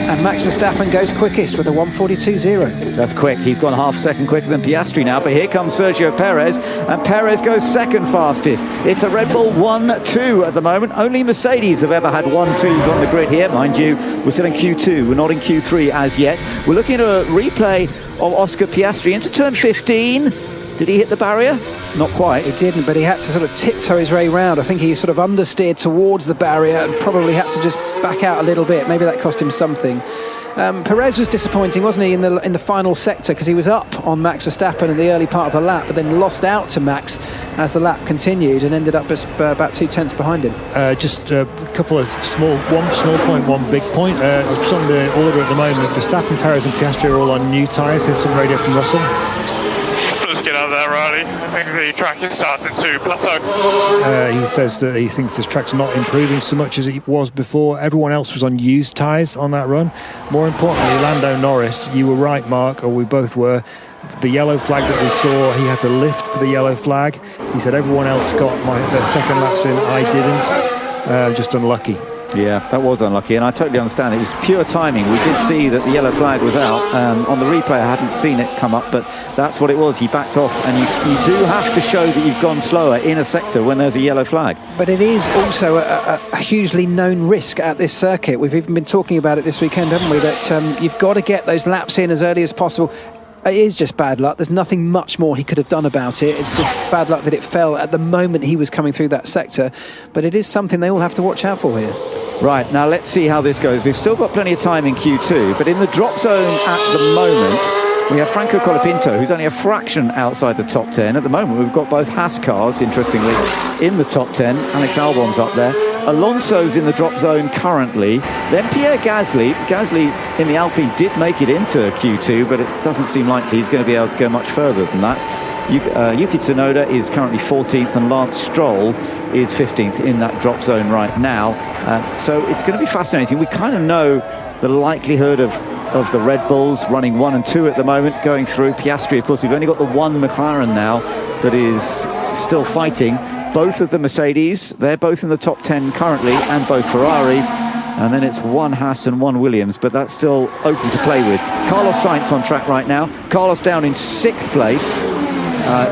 And Max Verstappen goes quickest with a 1:42.0. That's quick. He's gone half a second quicker than Piastri now, but here comes Sergio Perez, and Perez goes second fastest. It's a Red Bull 1-2 at the moment. Only Mercedes have ever had 1-2s on the grid here. Mind you, we're still in Q2. We're not in Q3 as yet. We're looking at a replay of Oscar Piastri into turn 15. Did he hit the barrier? Not quite. He didn't, but he had to sort of tiptoe his way round. I think he sort of understeered towards the barrier and probably had to just back out a little bit. Maybe that cost him something. Perez was disappointing, wasn't he, in the final sector, because he was up on Max Verstappen in the early part of the lap, but then lost out to Max as the lap continued and ended up about 2 tenths behind him. Just a couple of one small point, one big point. Just on the order at the moment, Verstappen, Perez and Piastri are all on new tyres. Here's some radio from Russell. Let's get out of there, Riley. I think the track is starting to plateau. He says that he thinks this track's not improving so much as it was before. Everyone else was on used tyres on that run. More importantly, Lando Norris, you were right, Mark, or we both were. The yellow flag that we saw, he had to lift for the yellow flag. He said everyone else got their second laps in, I didn't. Just unlucky. Yeah, that was unlucky, and I totally understand. It was pure timing. We did see that the yellow flag was out. On the replay, I hadn't seen it come up, but that's what it was. He backed off, and you do have to show that you've gone slower in a sector when there's a yellow flag. But it is also a hugely known risk at this circuit. We've even been talking about it this weekend, haven't we, that you've got to get those laps in as early as possible. It is just bad luck. There's nothing much more he could have done about it. It's just bad luck that it fell at the moment he was coming through that sector. But it is something they all have to watch out for here. Right, now let's see how this goes. We've still got plenty of time in Q2, but in the drop zone at the moment, we have Franco Colapinto, who's only a fraction outside the top 10. At the moment, we've got both Haas cars, interestingly, in the top 10. Alex Albon's up there. Alonso's in the drop zone currently. Then Pierre Gasly. Gasly in the Alpine did make it into Q2, but it doesn't seem likely he's going to be able to go much further than that. Yuki Tsunoda is currently 14th, and Lance Stroll is 15th in that drop zone right now. So it's going to be fascinating. We kind of know the likelihood of the Red Bulls running 1 and 2 at the moment, going through. Piastri, of course, we've only got the one McLaren now that is still fighting. Both of the Mercedes, they're both in the top 10 currently, and both Ferraris. And then it's one Haas and one Williams, but that's still open to play with. Carlos Sainz on track right now. Carlos down in 6th place.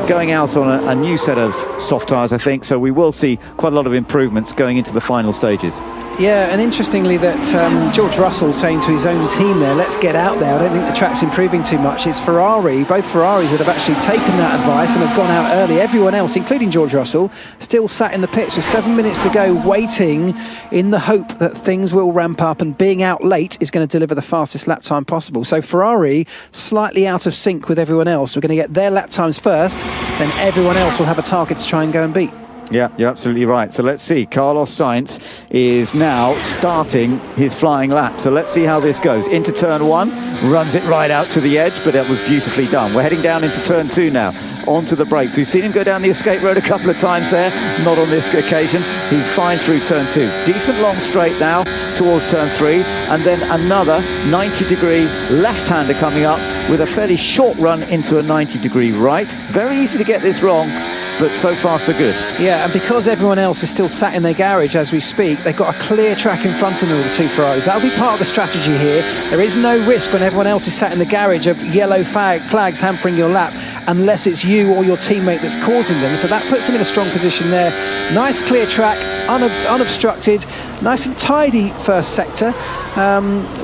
Going out on a new set of soft tyres, I think, so we will see quite a lot of improvements going into the final stages. Yeah, and interestingly that George Russell saying to his own team there, let's get out there. I don't think the track's improving too much. It's Ferrari, both Ferraris that have actually taken that advice and have gone out early. Everyone else, including George Russell, still sat in the pits with 7 minutes to go, waiting in the hope that things will ramp up, and being out late is going to deliver the fastest lap time possible. So Ferrari, slightly out of sync with everyone else. We're going to get their lap times first, then everyone else will have a target to try and go and beat. Yeah, you're absolutely right. So let's see. Carlos Sainz is now starting his flying lap. So let's see how this goes. Into turn 1, runs it right out to the edge, but that was beautifully done. We're heading down into turn 2 now, onto the brakes. We've seen him go down the escape road a couple of times there, not on this occasion. He's fine through turn 2. Decent long straight now towards turn 3, and then another 90-degree left-hander coming up with a fairly short run into a 90-degree right. Very easy to get this wrong, but so far so good. Yeah, and because everyone else is still sat in their garage as we speak, they've got a clear track in front of them, the two Ferraris. That'll be part of the strategy here. There is no risk when everyone else is sat in the garage of yellow flags hampering your lap, unless it's you or your teammate that's causing them. So that puts them in a strong position there. Nice clear track, unobstructed, nice and tidy first sector.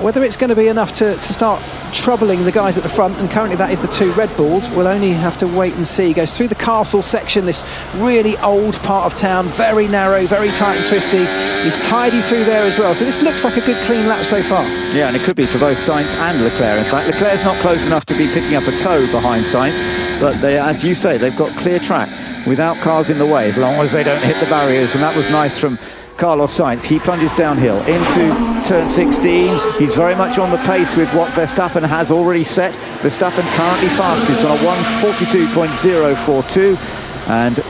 Whether it's going to be enough to start troubling the guys at the front, and currently that is the 2 Red Bulls, we'll only have to wait and see. He goes through the castle section, this really old part of town, very narrow, very tight and twisty. He's tidy through there as well, so this looks like a good clean lap so far. Yeah, and it could be for both Sainz and Leclerc. In fact, Leclerc's not close enough to be picking up a tow behind Sainz, but they, as you say, they've got clear track without cars in the way, as long as they don't hit the barriers, and that was nice from Carlos Sainz. He plunges downhill into turn 16. He's very much on the pace with what Verstappen has already set. Verstappen currently fastest on a 1:42.042, and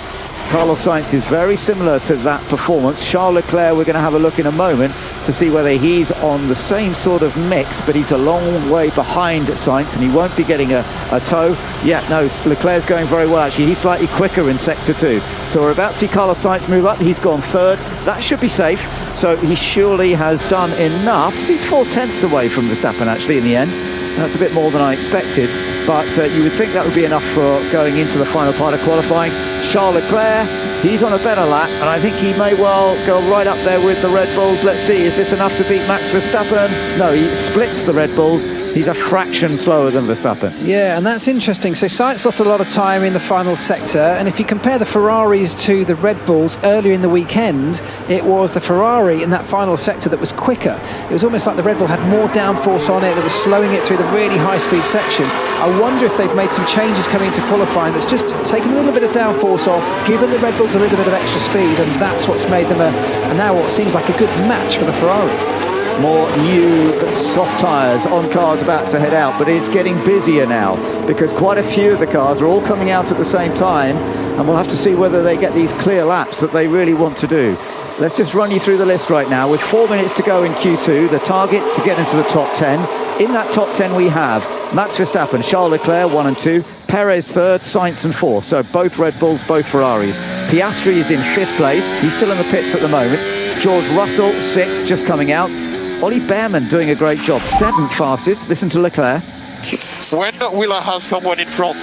Carlos Sainz is very similar to that performance. Charles Leclerc, we're going to have a look in a moment to see whether he's on the same sort of mix, but he's a long way behind Sainz and he won't be getting a tow. Yeah, no, Leclerc's going very well actually. He's slightly quicker in sector 2. So we're about to see Carlos Sainz move up. He's gone 3rd. That should be safe. So he surely has done enough. He's 4/10 away from Verstappen actually in the end. That's a bit more than I expected, but you would think that would be enough for going into the final part of qualifying. Charles Leclerc, he's on a better lap, and I think he may well go right up there with the Red Bulls. Let's see, is this enough to beat Max Verstappen? No, he splits the Red Bulls. He's a fraction slower than Verstappen. Yeah, and that's interesting. So Sainz lost a lot of time in the final sector, and if you compare the Ferraris to the Red Bulls earlier in the weekend, it was the Ferrari in that final sector that was quicker. It was almost like the Red Bull had more downforce on it, that was slowing it through the really high-speed section. I wonder if they've made some changes coming into qualifying that's just taken a little bit of downforce off, given the Red Bulls a little bit of extra speed, and that's what's made them a now what seems like a good match for the Ferrari. More new soft tyres on cars about to head out, but it's getting busier now because quite a few of the cars are all coming out at the same time, and we'll have to see whether they get these clear laps that they really want to do. Let's just run you through the list right now. With 4 minutes to go in Q2, the target's to get into the top 10. In that top 10 we have Max Verstappen, Charles Leclerc 1 and 2, Perez 3rd, Sainz and 4th. So both Red Bulls, both Ferraris. Piastri is in 5th place. He's still in the pits at the moment. George Russell 6th, just coming out. Ollie Behrman doing a great job, 7th fastest. Listen to Leclerc. When will I have someone in front?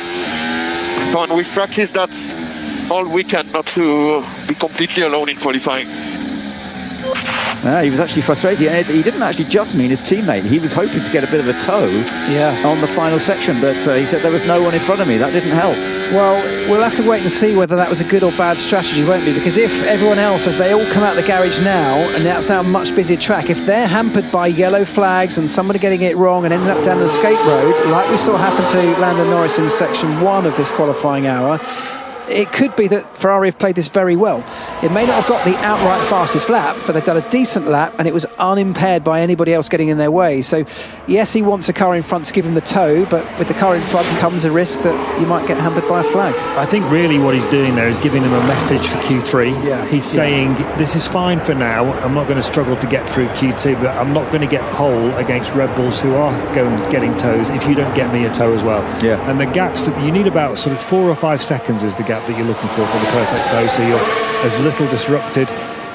Come on, we've practiced that all weekend, not to be completely alone in qualifying. He was actually frustrated. He didn't actually just mean his teammate. He was hoping to get a bit of a tow on the final section, but he said there was no one in front of me. That didn't help. Well, we'll have to wait and see whether that was a good or bad strategy, won't we? Because if everyone else, as they all come out the garage now, and that's now a much busier track, if they're hampered by yellow flags and somebody getting it wrong and ending up down the escape road, like we saw happen to Lando Norris in section 1 of this qualifying hour, it could be that Ferrari have played this very well. It may not have got the outright fastest lap, but they've done a decent lap and it was unimpaired by anybody else getting in their way. So yes, he wants a car in front to give him the tow, but with the car in front comes a risk that you might get hampered by a flag. I think really what he's doing there is giving them a message for Q3. He's saying, this is fine for now, I'm not going to struggle to get through Q2, but I'm not going to get pole against Red Bulls who are getting tows if you don't get me a tow as well. And the gaps, you need about sort of 4 or 5 seconds is the gap that you're looking for the perfect tow, so you're as little disrupted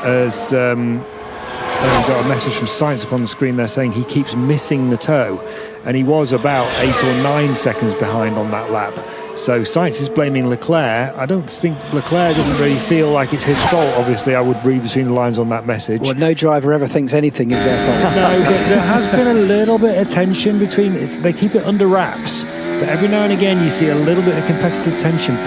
as we've got a message from Sainz up on the screen there saying he keeps missing the tow, and he was about 8 or 9 seconds behind on that lap. So Sainz is blaming Leclerc. I don't think Leclerc doesn't really feel like it's his fault. Obviously, I would read between the lines on that message. Well, no driver ever thinks anything is their fault. No, but there has been a little bit of tension between. They keep it under wraps, but every now and again you see a little bit of competitive tension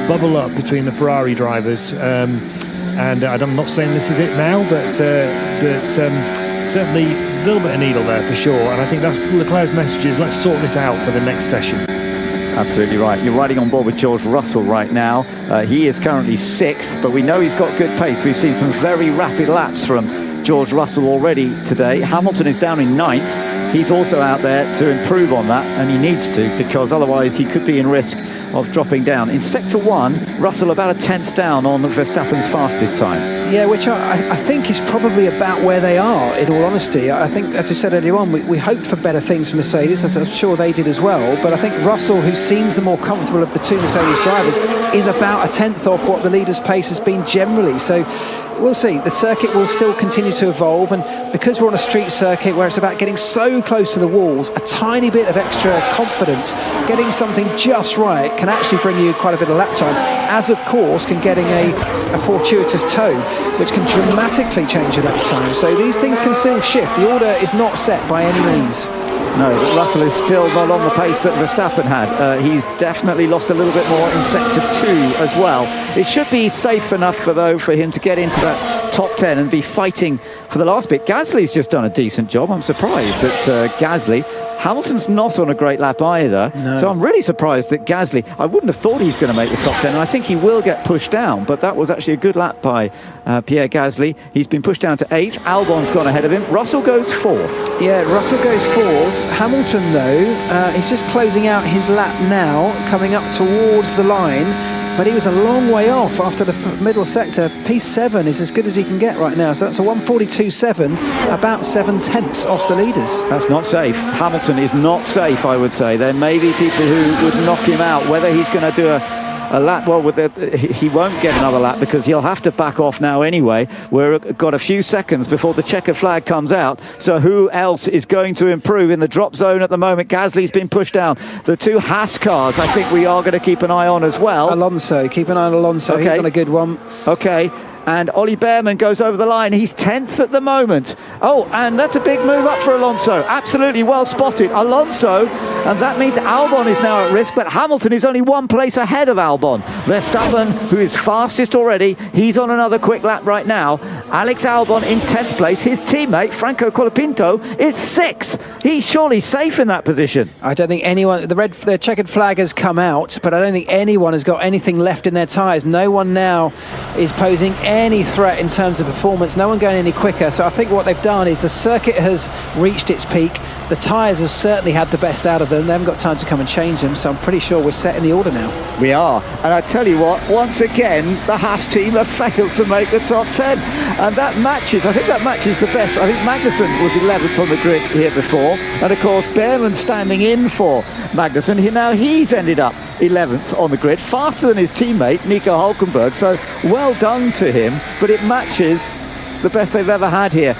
bubble up between the Ferrari drivers. And I'm not saying this is it now, but certainly a little bit of needle there for sure. And I think that's Leclerc's message is, let's sort this out for the next session. Absolutely right. You're riding on board with George Russell right now. He is currently 6th, but we know he's got good pace. We've seen some very rapid laps from George Russell already today. Hamilton is down in 9th. He's also out there to improve on that, and he needs to, because otherwise he could be in risk of dropping down. In sector 1, Russell about a 10th down on Verstappen's fastest time. Yeah, which I think is probably about where they are, in all honesty. I think, as we said earlier on, we hoped for better things from Mercedes, as I'm sure they did as well. But I think Russell, who seems the more comfortable of the two Mercedes drivers, is about a 10th off what the leader's pace has been generally. So we'll see. The circuit will still continue to evolve, and because we're on a street circuit where it's about getting so close to the walls, a tiny bit of extra confidence, getting something just right, can actually bring you quite a bit of lap time, as of course can getting a fortuitous toe, which can dramatically change your lap time. So these things can still shift. The order is not set by any means. No, but Russell is still not on the pace that Verstappen had. He's definitely lost a little bit more in sector 2 as well. It should be safe enough, for him to get into that top 10 and be fighting for the last bit. Gasly's just done a decent job. I'm surprised that Gasly... Hamilton's not on a great lap either, no. So I'm really surprised that Gasly, I wouldn't have thought he's going to make the top 10, and I think he will get pushed down, but that was actually a good lap by Pierre Gasly. He's been pushed down to 8th, Albon's gone ahead of him, Russell goes 4th. Yeah, Russell goes 4th. Hamilton, though, he's just closing out his lap now, coming up towards the line, but he was a long way off after the middle sector. P7 is as good as he can get right now, so that's a 1:42.7, about 7/10 off the leaders. That's not safe. Hamilton is not safe, I would say. There may be people who would knock him out. Whether he's going to do a lap, well, he won't get another lap because he'll have to back off now anyway. We've got a few seconds before the checkered flag comes out, so who else is going to improve in the drop zone at the moment? Gasly's been pushed down. The two Haas cars, I think we are going to keep an eye on as well. Alonso, keep an eye on Alonso. Okay. He's on a good one. Okay. And Ollie Behrman goes over the line. He's 10th at the moment. Oh, and that's a big move up for Alonso. Absolutely well spotted. Alonso, and that means Albon is now at risk, but Hamilton is only one place ahead of Albon. Verstappen, who is fastest already, he's on another quick lap right now. Alex Albon in 10th place. His teammate, Franco Colapinto, is 6th. He's surely safe in that position. I don't think anyone... The checkered flag has come out, but I don't think anyone has got anything left in their tyres. No one now is posing any threat in terms of performance, no one going any quicker. So I think what they've done is the circuit has reached its peak. The tyres have certainly had the best out of them. They haven't got time to come and change them, so I'm pretty sure we're set in the order now. We are, and I tell you what, once again the Haas team have failed to make the top 10, and I think that matches the best. I think Magnussen was 11th on the grid here before, and of course Behrman standing in for Magnussen. Now he's ended up 11th on the grid, faster than his teammate Nico Hülkenberg, so well done to him, but it matches the best they've ever had here.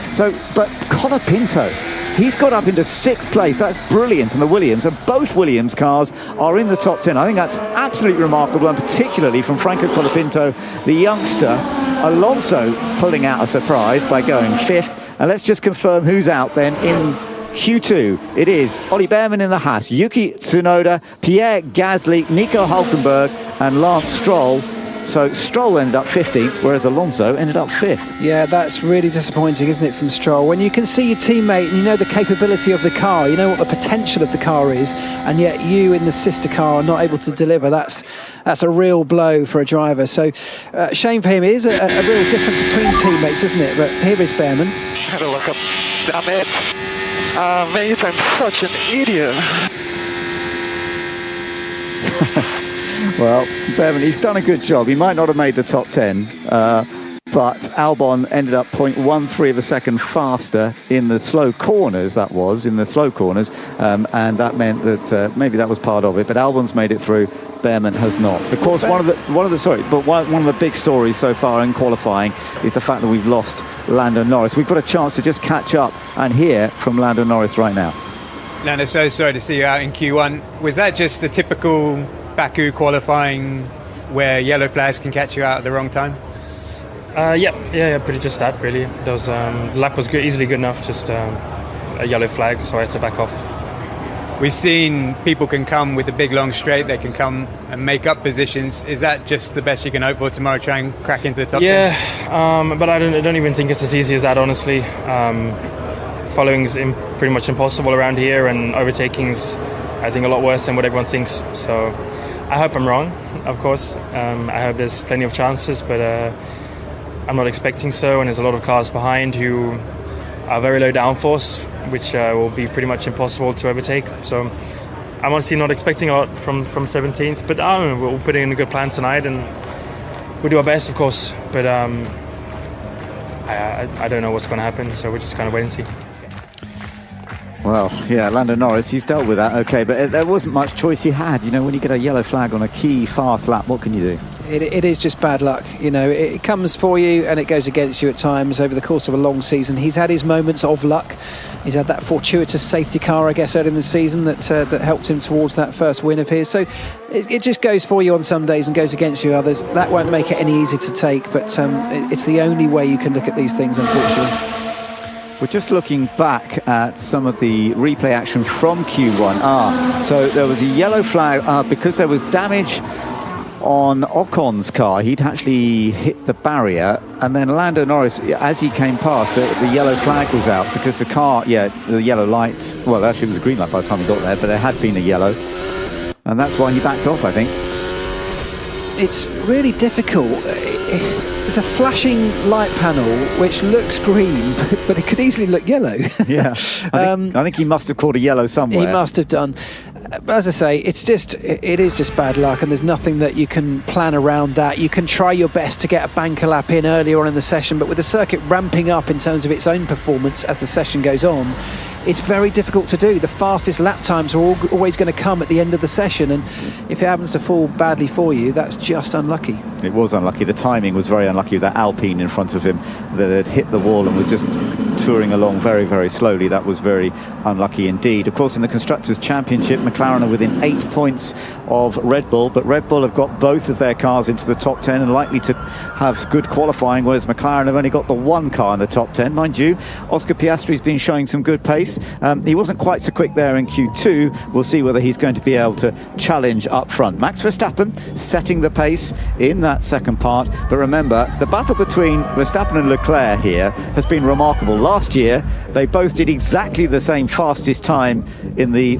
But Colapinto, he's got up into 6th place. That's brilliant in the Williams, and both Williams cars are in the top 10. I think that's absolutely remarkable, and particularly from Franco Colapinto, the youngster. Alonso pulling out a surprise by going 5th. And let's just confirm who's out then in Q2. It is Ollie Behrman in the Haas, Yuki Tsunoda, Pierre Gasly, Nico Hülkenberg and Lance Stroll. So Stroll ended up 15th, whereas Alonso ended up 5th. Yeah, that's really disappointing, isn't it, from Stroll? When you can see your teammate and you know the capability of the car, you know what the potential of the car is, and yet you in the sister car are not able to deliver, that's a real blow for a driver. So shame for him. It is a real difference between teammates, isn't it? But here is Behrman. Had a look up. Damn it. Mate, I'm such an idiot. Well, Behrman, he's done a good job. He might not have made the top 10, but Albon ended up 0.13 of a second faster in the slow corners, and that meant that maybe that was part of it, but Albon's made it through. Behrman has not. Of course, one of the big stories so far in qualifying is the fact that we've lost Lando Norris. We've got a chance to just catch up and hear from Lando Norris right now. Lando, so sorry to see you out in Q1. Was that just the typical Baku qualifying where yellow flags can catch you out at the wrong time? Yeah, pretty just that really. There was, the lap was easily good enough, just a yellow flag, so I had to back off. We've seen people can come with the big long straight, they can come and make up positions. Is that just the best you can hope for tomorrow, try and crack into the top 10? Yeah, but I don't even think it's as easy as that, honestly. Following is pretty much impossible around here, and overtaking is, I think, a lot worse than what everyone thinks. So I hope I'm wrong, of course. I hope there's plenty of chances, but I'm not expecting so, and there's a lot of cars behind who are very low downforce, which will be pretty much impossible to overtake. So I'm honestly not expecting a lot from 17th, but we'll put in a good plan tonight, and we'll do our best, of course. But I don't know what's going to happen, so we're just kind of wait and see. Well, yeah, Lando Norris, he's dealt with that, okay, but there wasn't much choice he had. You know, when you get a yellow flag on a key fast lap, what can you do? It is just bad luck. You know, it comes for you and it goes against you at times over the course of a long season. He's had his moments of luck. He's had that fortuitous safety car, I guess, early in the season that helped him towards that first win of his. So it just goes for you on some days and goes against you others. That won't make it any easier to take, but it's the only way you can look at these things, unfortunately. We're just looking back at some of the replay action from Q1. So there was a yellow flag because there was damage on Ocon's car. He'd actually hit the barrier, and then Lando Norris, as he came past, the yellow flag was out because the car, the yellow light, well, actually it was a green light by the time he got there, but there had been a yellow, and that's why he backed off, I think. It's really difficult. There's a flashing light panel which looks green, but it could easily look yellow. Yeah, I think he must have caught a yellow somewhere. He must have done. As I say, it is just bad luck, and there's nothing that you can plan around that. You can try your best to get a banker lap in earlier on in the session, but with the circuit ramping up in terms of its own performance as the session goes on, it's very difficult to do. The fastest lap times are always going to come at the end of the session, and if it happens to fall badly for you, that's just unlucky. It was unlucky. The timing was very unlucky. That Alpine in front of him that had hit the wall and was just touring along very, very slowly. That was very unlucky indeed. Of course, in the Constructors' Championship, McLaren are within 8 points of Red Bull, but Red Bull have got both of their cars into the top 10 and likely to have good qualifying, whereas McLaren have only got the one car in the top 10. Mind you, Oscar Piastri's been showing some good pace. He wasn't quite so quick there in Q2. We'll see whether he's going to be able to challenge up front. Max Verstappen setting the pace in that second part, but remember, the battle between Verstappen and Leclerc here has been remarkable. Last year, they both did exactly the same fastest time in the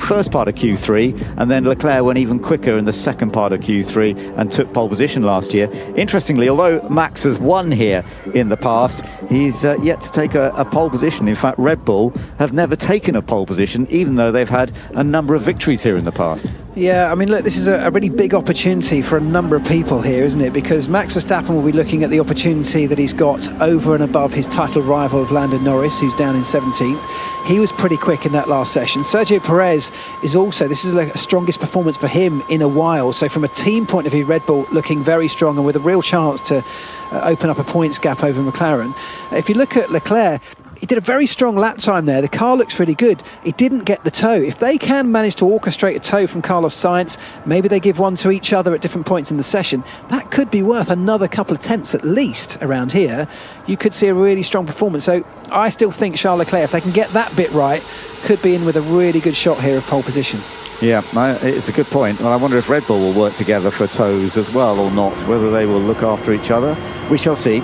first part of Q3, and then Leclerc went even quicker in the second part of Q3 and took pole position last year. Interestingly, although Max has won here in the past, he's yet to take a pole position. In fact, Red Bull have never taken a pole position, even though they've had a number of victories here in the past. Yeah, I mean, look, this is a really big opportunity for a number of people here, isn't it? Because Max Verstappen will be looking at the opportunity that he's got over and above his title rival of Lando Norris, who's down in 17th. He was pretty quick in that last session. Sergio Perez is also, this is like the strongest performance for him in a while. So from a team point of view, Red Bull looking very strong and with a real chance to open up a points gap over McLaren. If you look at Leclerc, he did a very strong lap time there. The car looks really good. He didn't get the tow. If they can manage to orchestrate a tow from Carlos Sainz, maybe they give one to each other at different points in the session, that could be worth another couple of tenths at least around here. You could see a really strong performance. So I still think Charles Leclerc, if they can get that bit right, could be in with a really good shot here of pole position. Yeah, it's a good point. Well, I wonder if Red Bull will work together for tows as well or not, whether they will look after each other. We shall see.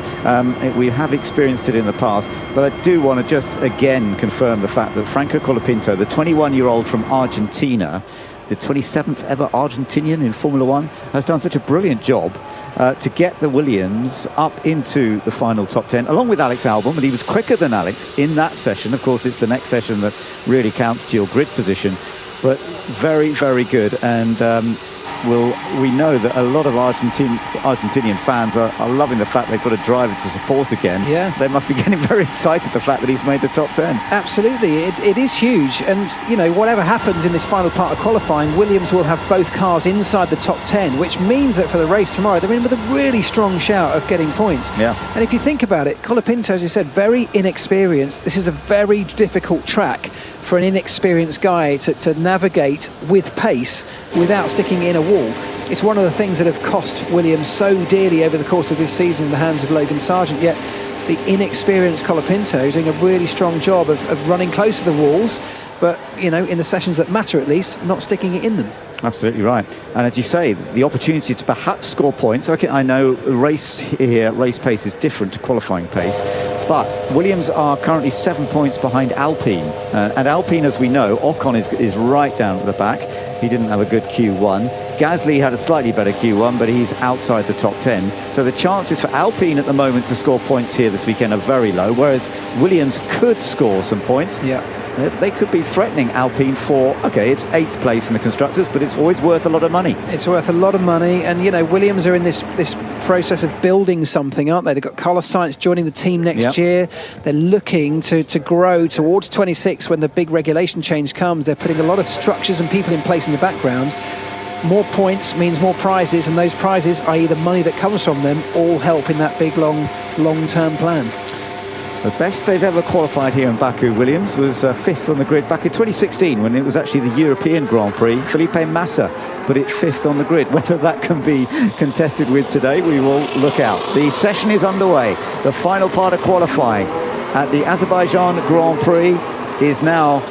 We have experienced it in the past, but I do want to just again confirm the fact that Franco Colapinto, the 21-year-old from Argentina, the 27th ever Argentinian in Formula One, has done such a brilliant job to get the Williams up into the final top 10, along with Alex Albon, and he was quicker than Alex in that session. Of course, it's the next session that really counts to your grid position. But very, very good, and we know that a lot of Argentinian fans are loving the fact they've got a driver to support again. Yeah, they must be getting very excited the fact that he's made the top 10. Absolutely, it is huge, and you know, whatever happens in this final part of qualifying, Williams will have both cars inside the top 10, which means that for the race tomorrow, they're in with a really strong shout of getting points. Yeah. And if you think about it, Colapinto, as you said, very inexperienced. This is a very difficult track for an inexperienced guy to navigate with pace without sticking in a wall. It's one of the things that have cost Williams so dearly over the course of this season in the hands of Logan Sargent, yet the inexperienced Colapinto is doing a really strong job of running close to the walls, but, you know, in the sessions that matter at least, not sticking it in them. Absolutely right. And as you say, the opportunity to perhaps score points. Okay, I know race pace is different to qualifying pace, but Williams are currently 7 points behind Alpine. And Alpine, as we know, Ocon is right down at the back. He didn't have a good Q1. Gasly had a slightly better Q1, but he's outside the top 10. So the chances for Alpine at the moment to score points here this weekend are very low, whereas Williams could score some points. Yeah. They could be threatening Alpine for, okay, it's 8th place in the Constructors, but it's always worth a lot of money. It's worth a lot of money, and, you know, Williams are in this process of building something, aren't they? They've got Carlos Sainz joining the team next year. They're looking to grow towards 26 when the big regulation change comes. They're putting a lot of structures and people in place in the background. more points means more prizes, and those prizes, i.e. the money that comes from them, all help in that big, long-term plan. The best they've ever qualified here in Baku, Williams, was 5th on the grid back in 2016 when it was actually the European Grand Prix. Felipe Massa put it 5th on the grid. Whether that can be contested with today, we will look out. The session is underway. The final part of qualifying at the Azerbaijan Grand Prix is now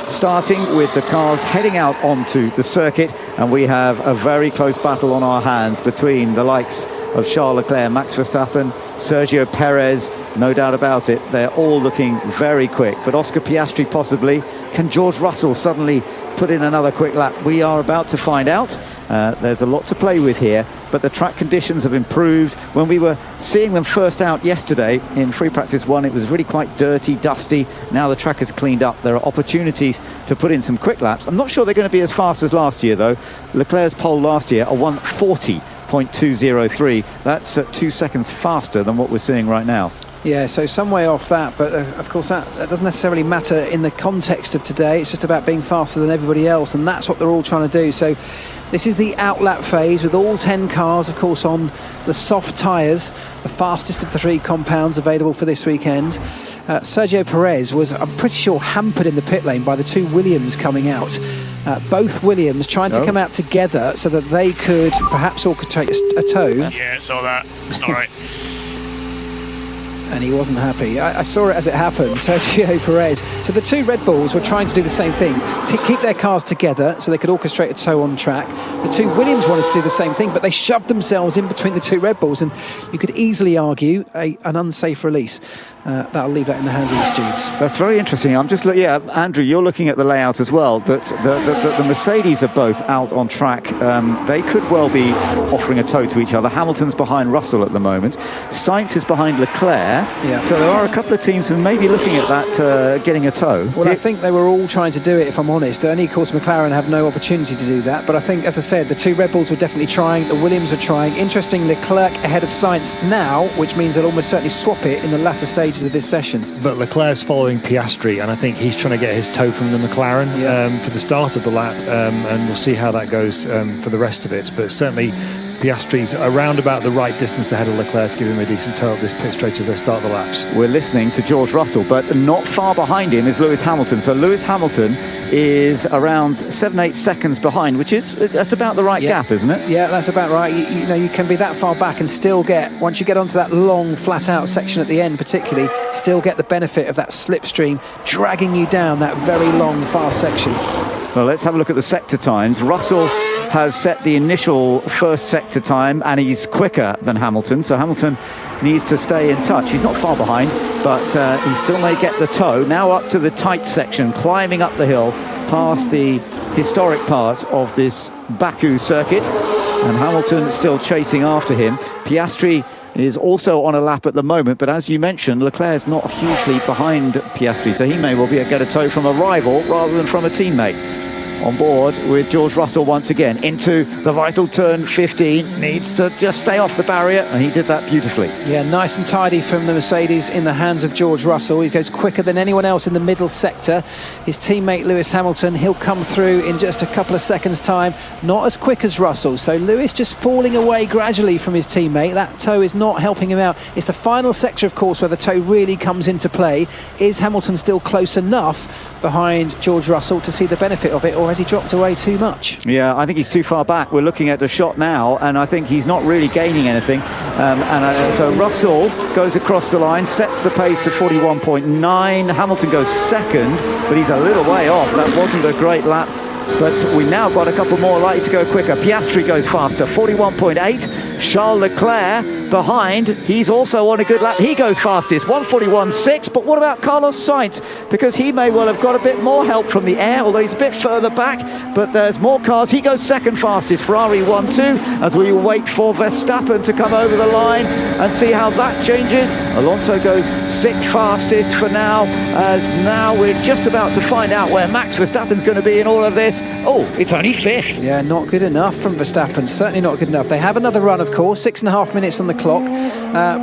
starting with the cars heading out onto the circuit, and we have a very close battle on our hands between the likes of Charles Leclerc, Max Verstappen, Sergio Perez. No doubt about it, they're all looking very quick, but Oscar Piastri possibly. Can George Russell suddenly put in another quick lap? We are about to find out. There's a lot to play with here, but the track conditions have improved. When we were seeing them first out yesterday in free practice 1, it was really quite dirty, dusty. Now the track has cleaned up. There are opportunities to put in some quick laps. I'm not sure they're going to be as fast as last year, though. Leclerc's pole last year, a 1:40.203. That's 2 seconds faster than what we're seeing right now. Yeah, so some way off that, but of course that doesn't necessarily matter in the context of today. It's just about being faster than everybody else, and that's what they're all trying to do. So this is the outlap phase with all 10 cars, of course, on the soft tyres, the fastest of the 3 compounds available for this weekend. Sergio Perez was, I'm pretty sure, hampered in the pit lane by the 2 Williams coming out. Both Williams trying to come out together so that they could perhaps orchestrate a tow. Yeah, saw that. It's not right. And he wasn't happy. I saw it as it happened. Sergio Perez. So the 2 Red Bulls were trying to do the same thing, to keep their cars together so they could orchestrate a tow on track. The 2 Williams wanted to do the same thing, but they shoved themselves in between the 2 Red Bulls, and you could easily argue an unsafe release. That'll leave that in the hands of the stewards. That's very interesting. I'm just looking, Andrew, you're looking at the layout as well, that the Mercedes are both out on track. They could well be offering a tow to each other. Hamilton's behind Russell at the moment. Sainz is behind Leclerc. Yeah. So there are a couple of teams who may be looking at that, getting a tow. Well, I think they were all trying to do it, if I'm honest. Only, of course, McLaren have no opportunity to do that. But I think, as I said, the 2 Red Bulls were definitely trying. The Williams were trying. Interesting, Leclerc ahead of Sainz now, which means they'll almost certainly swap it in the latter stages of this session. But Leclerc's following Piastri, and I think he's trying to get his tow from the McLaren for the start of the lap, and we'll see how that goes for the rest of it. But certainly Piastri's around about the right distance ahead of Leclerc to give him a decent tow up this pit straight as they start the laps. We're listening to George Russell, but not far behind him is Lewis Hamilton. So Lewis Hamilton is around 7-8 seconds behind, that's about the right gap, isn't it? Yeah, that's about right. You know, you can be that far back and still get, once you get onto that long flat out section at the end particularly, still get the benefit of that slipstream dragging you down that very long fast section. Well, let's have a look at the sector times. Russell has set the initial first sector time, and he's quicker than Hamilton, so Hamilton needs to stay in touch. He's not far behind, but he still may get the tow. Now up to the tight section, climbing up the hill past the historic part of this Baku circuit, and Hamilton still chasing after him. Piastri is also on a lap at the moment, but as you mentioned, Leclerc's not hugely behind Piastri, so he may well get a tow from a rival rather than from a teammate. On board with George Russell once again into the vital turn 15, needs to just stay off the barrier, and he did that beautifully. Yeah, nice and tidy from the Mercedes in the hands of George Russell. He goes quicker than anyone else in the middle sector. His teammate Lewis Hamilton, he'll come through in just a couple of seconds time, not as quick as Russell, so Lewis just falling away gradually from his teammate. That tow is not helping him out. It's the final sector, of course, where the tow really comes into play. Is Hamilton still close enough behind George Russell to see the benefit of it, or has he dropped away too much? Yeah, I think he's too far back. We're looking at the shot now, and I think he's not really gaining anything. So Russell goes across the line, sets the pace to 41.9. Hamilton goes second, but he's a little way off. That wasn't a great lap, but we now got a couple more likely to go quicker. Piastri goes faster, 41.8. Charles Leclerc behind, he's also on a good lap. He goes fastest, 1:41.6. But what about Carlos Sainz? Because he may well have got a bit more help from the air, although he's a bit further back, but there's more cars. He goes second fastest, Ferrari 1-2, as we wait for Verstappen to come over the line and see how that changes. Alonso goes sixth fastest for now, as now we're just about to find out where Max Verstappen's going to be in all of this. Oh, it's only fifth. Yeah, not good enough from Verstappen, certainly not good enough. They have another run, of course, 6.5 minutes on the clock,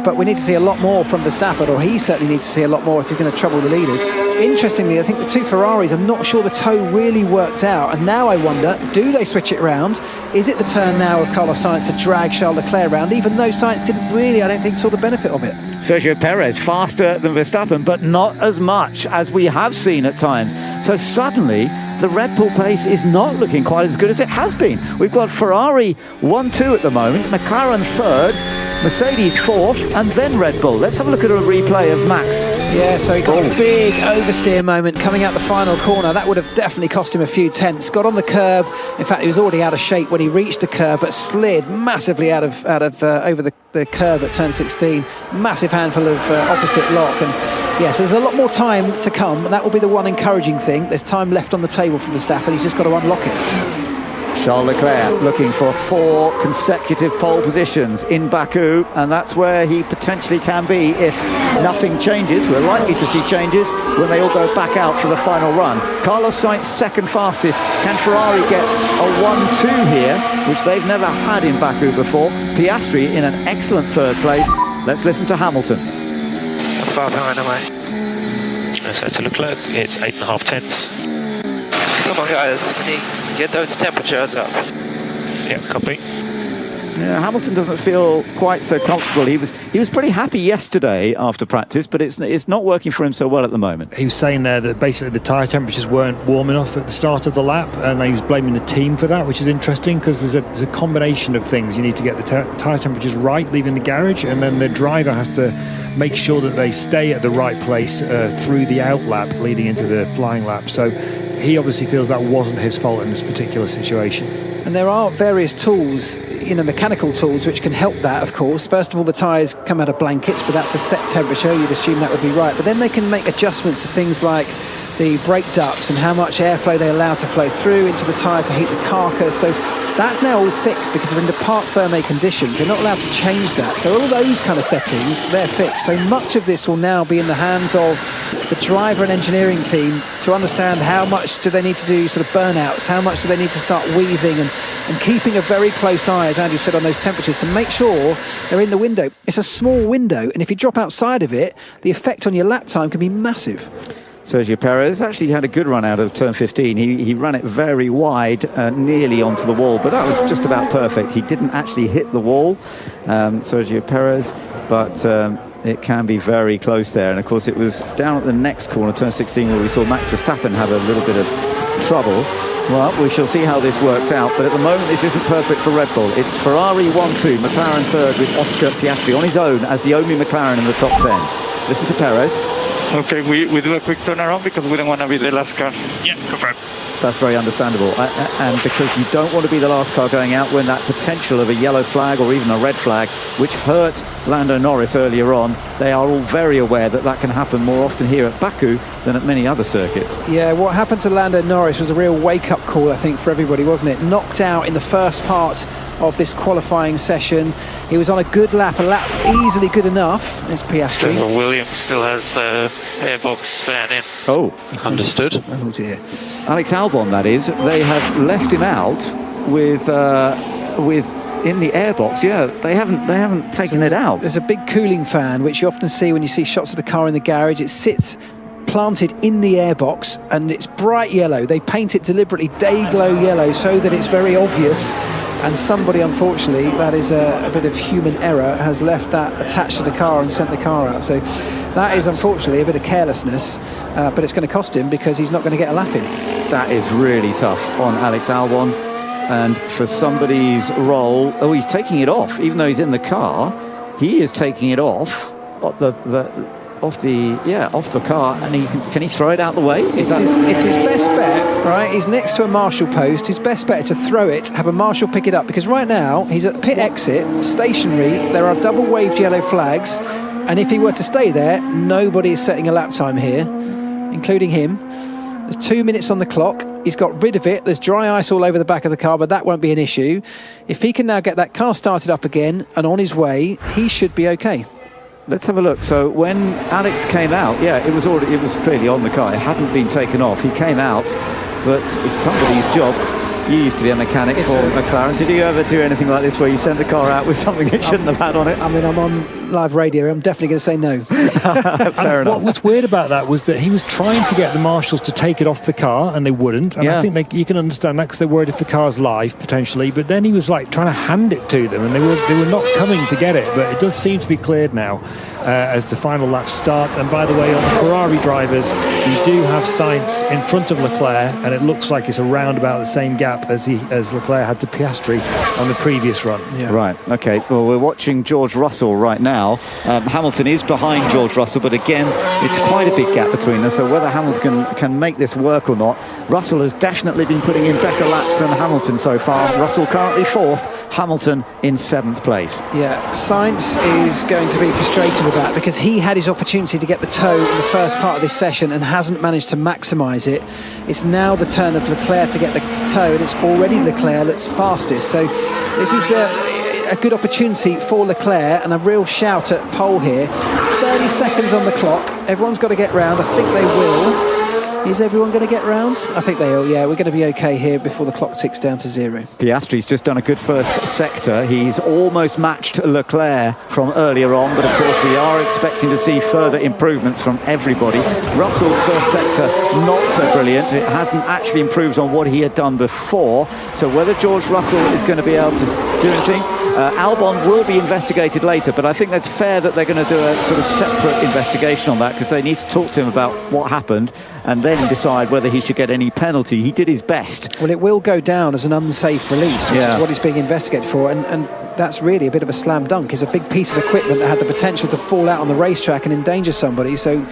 but we need to see a lot more from Verstappen, or he certainly needs to see a lot more if he's going to trouble the leaders. Interestingly, I think the two Ferraris, I'm not sure the toe really worked out, and now I wonder, do they switch it around? Is it the turn now of Carlos Sainz to drag Charles Leclerc around, even though Sainz didn't really, I don't think, saw the benefit of it? Sergio Perez faster than Verstappen, but not as much as we have seen at times. So suddenly the Red Bull pace is not looking quite as good as it has been. We've got Ferrari 1-2 at the moment, McLaren third, Mercedes fourth, and then Red Bull. Let's have a look at a replay of Max. Yeah, so he got a big oversteer moment coming out the final corner. That would have definitely cost him a few tenths. Got on the curb. In fact, he was already out of shape when he reached the curb, but slid massively out of over the curb at turn 16. Massive handful of opposite lock. And yeah, so there's a lot more time to come, and that will be the one encouraging thing. There's time left on the table for Verstappen. He's just got to unlock it. Charles Leclerc looking for 4 consecutive pole positions in Baku, and that's where he potentially can be if nothing changes. We're likely to see changes when they all go back out for the final run. Carlos Sainz second fastest. Can Ferrari get a 1-2 here, which they've never had in Baku before? Piastri in an excellent third place. Let's listen to Hamilton. Far behind, am I? So to Leclerc, it's 8.5 tenths. Come on, guys. Get those temperatures up. Yeah, copy. Yeah, Hamilton doesn't feel quite so comfortable. He was pretty happy yesterday after practice, but it's not working for him so well at the moment. He was saying there that basically the tyre temperatures weren't warm enough at the start of the lap, and he was blaming the team for that, which is interesting because there's a combination of things. You need to get the tyre temperatures right leaving the garage, and then the driver has to make sure that they stay at the right place through the out lap leading into the flying lap. So he obviously feels that wasn't his fault in this particular situation. And there are various tools, mechanical tools, which can help that, of course. First of all, the tyres come out of blankets, but that's a set temperature. You'd assume that would be right. But then they can make adjustments to things like the brake ducts and how much airflow they allow to flow through into the tyre to heat the carcass. So that's now all fixed because they're in the parc fermé conditions. They're not allowed to change that. So all those kind of settings, they're fixed. So much of this will now be in the hands of the driver and engineering team to understand how much do they need to do sort of burnouts, how much do they need to start weaving and keeping a very close eye, as Andrew said, on those temperatures to make sure they're in the window. It's a small window, and if you drop outside of it, the effect on your lap time can be massive. Sergio Perez actually had a good run out of turn 15. He ran it very wide, nearly onto the wall, but that was just about perfect. He didn't actually hit the wall, Sergio Perez, but it can be very close there. And of course it was down at the next corner, turn 16, where we saw Max Verstappen have a little bit of trouble. Well, we shall see how this works out, but at the moment this isn't perfect for Red Bull. It's Ferrari 1-2, McLaren third with Oscar Piastri on his own as the only McLaren in the top 10. Listen to Perez. Okay, we do a quick turnaround because we don't want to be the last car. Yeah, confirm. That's very understandable, and because you don't want to be the last car going out when that potential of a yellow flag or even a red flag, which hurt Lando Norris earlier on, they are all very aware that that can happen more often here at Baku than at many other circuits. Yeah, what happened to Lando Norris was a real wake-up call, I think, for everybody, wasn't it? Knocked out in the first part of this qualifying session. He was on a good lap, easily good enough. It's Piastri. Williams still has the airbox fan in. Oh, understood. Oh dear. Alex Albon, that is. They have left him out with in the airbox. Yeah, they haven't taken it out. There's a big cooling fan, which you often see when you see shots of the car in the garage. It sits planted in the airbox, and it's bright yellow. They paint it deliberately day glow yellow so that it's very obvious. And somebody, unfortunately, that is a bit of human error, has left that attached to the car and sent the car out. So that is unfortunately a bit of carelessness, but it's going to cost him because he's not going to get a lap in. That is really tough on Alex Albon, and for somebody's role, he's taking it off, even though he's in the car. He is taking it off off the car, and can he throw it out the way? It's his best bet, right? He's next to a marshal post. His best bet is to throw it, have a marshal pick it up, because right now he's at the pit exit, stationary. There are double waved yellow flags, and if he were to stay there, nobody is setting a lap time here, including him. There's 2 minutes on the clock. He's got rid of it. There's dry ice all over the back of the car, but that won't be an issue. If he can now get that car started up again and on his way, he should be okay. Let's have a look. So when Alex came out, it was clearly on the car. It hadn't been taken off. He came out, but it's somebody's job You used to be a mechanic for McLaren. Did you ever do anything like this where you send the car out with something it shouldn't have had on it? I mean, I'm on live radio. I'm definitely going to say no. Fair enough. What was weird about that was that he was trying to get the marshals to take it off the car, and they wouldn't. And I think you can understand that because they're worried if the car's live, potentially. But then he was like trying to hand it to them, and they were not coming to get it. But it does seem to be cleared now as the final lap starts. And by the way, on the Ferrari drivers, you do have Sainz in front of Leclerc, and it looks like it's around about the same gap as Leclerc had to Piastri on the previous run. Yeah. Right, okay. Well, we're watching George Russell right now. Hamilton is behind George Russell, but again, it's quite a big gap between them, so whether Hamilton can make this work or not, Russell has definitely been putting in better laps than Hamilton so far. Russell currently 4th, Hamilton in 7th place. Yeah, Sainz is going to be frustrated with that because he had his opportunity to get the toe in the first part of this session and hasn't managed to maximise it. It's now the turn of Leclerc to get the toe, and it's already Leclerc that's fastest. So this is a good opportunity for Leclerc, and a real shout at pole here. 30 seconds on the clock. Everyone's got to get round. I think they will. Is everyone going to get round? I think they will, yeah. We're going to be okay here before the clock ticks down to 0. Piastri's just done a good first sector. He's almost matched Leclerc from earlier on, but of course we are expecting to see further improvements from everybody. Russell's first sector, not so brilliant. It hasn't actually improved on what he had done before. So whether George Russell is going to be able to do anything, Albon will be investigated later, but I think that's fair that they're going to do a sort of separate investigation on that, because they need to talk to him about what happened and then decide whether he should get any penalty. He did his best. Well, it will go down as an unsafe release, which is what he's being investigated for, and that's really a bit of a slam dunk. It's a big piece of equipment that had the potential to fall out on the racetrack and endanger somebody, so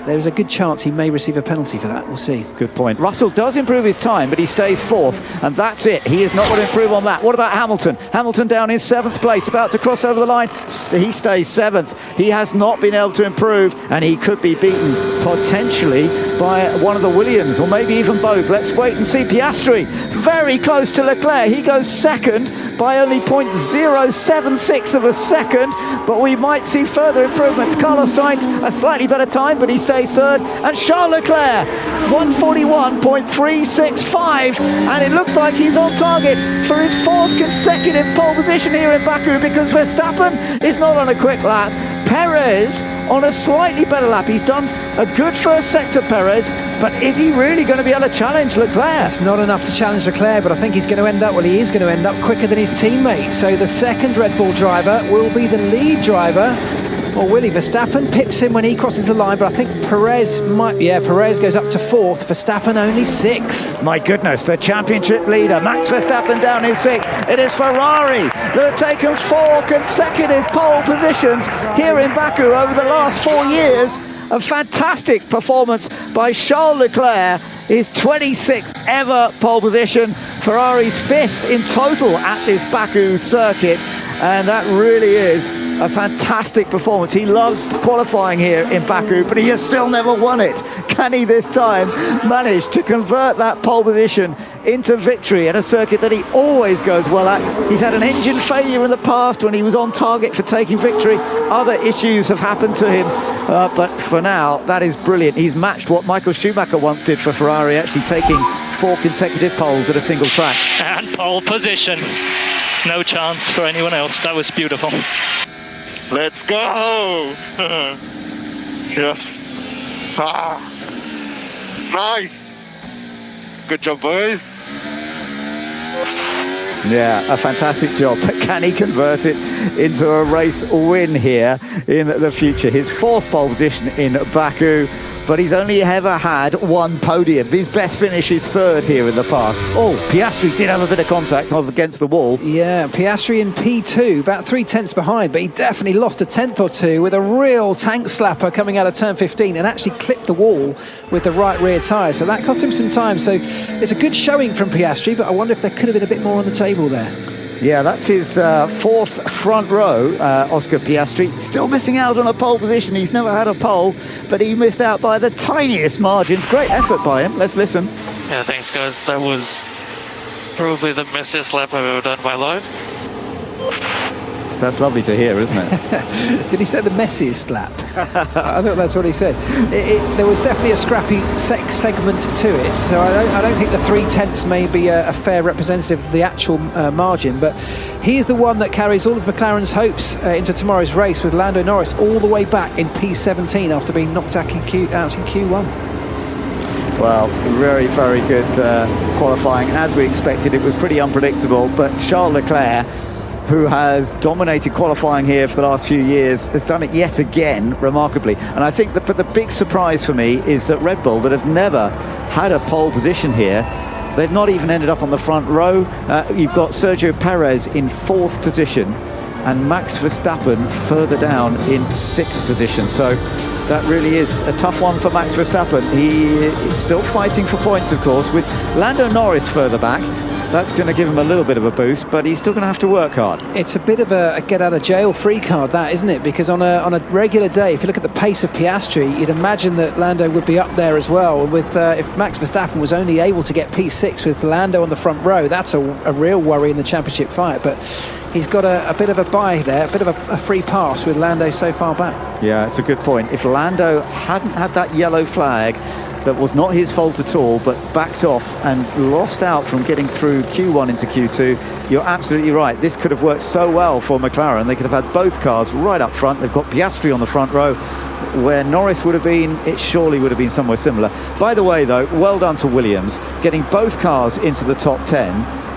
there's a good chance he may receive a penalty for that. We'll see. Good point. Russell does improve his time, but he stays 4th, and that's it. He is not going to improve on that. What about Hamilton? Hamilton down in 7th place, about to cross over the line. He stays 7th. He has not been able to improve, and he could be beaten potentially by one of the Williams, or maybe even both. Let's wait and see. Piastri very close to Leclerc. He goes 2nd by only 0.076 of a second, but we might see further improvements. Carlos Sainz, a slightly better time, but he stays 3rd, and Charles Leclerc 141.365, and it looks like he's on target for his 4th consecutive pole position here in Baku, because Verstappen is not on a quick lap. Perez on a slightly better lap. He's done a good first sector, Perez, but is he really going to be able to challenge Leclerc? It's not enough to challenge Leclerc, but I think he's going to end up, he is going to end up quicker than his teammate. So the second Red Bull driver will be the lead driver, or will he? Verstappen pips him when he crosses the line, but I think Perez might, Perez goes up to 4th, Verstappen only 6th. My goodness, the championship leader, Max Verstappen, down in 6th. It is Ferrari that have taken 4 consecutive pole positions here in Baku over the last 4 years. A fantastic performance by Charles Leclerc, his 26th ever pole position. Ferrari's 5th in total at this Baku circuit, and that really is a fantastic performance. He loves qualifying here in Baku, but he has still never won it. Can he this time manage to convert that pole position into victory at a circuit that he always goes well at? He's had an engine failure in the past when he was on target for taking victory. Other issues have happened to him, but for now, that is brilliant. He's matched what Michael Schumacher once did for Ferrari, actually taking 4 consecutive poles at a single track. And pole position. No chance for anyone else. That was beautiful. Let's go! Yes. Nice. Good job, boys. Yeah, a fantastic job. But can he convert it into a race win here in the future? His 4th pole position in Baku, but he's only ever had 1 podium. His best finish is 3rd here in the past. Oh, Piastri did have a bit of contact against the wall. Yeah, Piastri in P2, about 3 tenths behind, but he definitely lost a tenth or two with a real tank slapper coming out of turn 15 and actually clipped the wall with the right rear tyre. So that cost him some time. So it's a good showing from Piastri, but I wonder if there could have been a bit more on the table there. Yeah, that's his 4th front row, Oscar Piastri. Still missing out on a pole position. He's never had a pole, but he missed out by the tiniest margins. Great effort by him. Let's listen. Yeah, thanks, guys. That was probably the messiest lap I've ever done in my life. That's lovely to hear, isn't it? Did he say the messiest lap? I thought that's what he said. There was definitely a scrappy segment to it, so I don't think the 3/10 may be a fair representative of the actual margin, but he is the one that carries all of McLaren's hopes into tomorrow's race, with Lando Norris all the way back in P17 after being knocked out in Q1. Well, very, very good qualifying. As we expected, it was pretty unpredictable, but Charles Leclerc, who has dominated qualifying here for the last few years, has done it yet again remarkably. And I think that the big surprise for me is that Red Bull, that have never had a pole position here, they've not even ended up on the front row. You've got Sergio Perez in 4th position and Max Verstappen further down in 6th position. So that really is a tough one for Max Verstappen. He is still fighting for points, of course, with Lando Norris further back. That's going to give him a little bit of a boost, but he's still going to have to work hard. It's a bit of a get-out-of-jail-free card, that, isn't it? Because on a regular day, if you look at the pace of Piastri, you'd imagine that Lando would be up there as well. With if Max Verstappen was only able to get P6 with Lando on the front row, that's a real worry in the championship fight. But he's got a bit of a bye there, a bit of a free pass with Lando so far back. Yeah, it's a good point. If Lando hadn't had that yellow flag, that was not his fault at all, but backed off and lost out from getting through Q1 into Q2, you're absolutely right. This could have worked so well for McLaren. They could have had both cars right up front. They've got Piastri on the front row. Where Norris would have been, it surely would have been somewhere similar. By the way, though, well done to Williams, getting both cars into the top 10.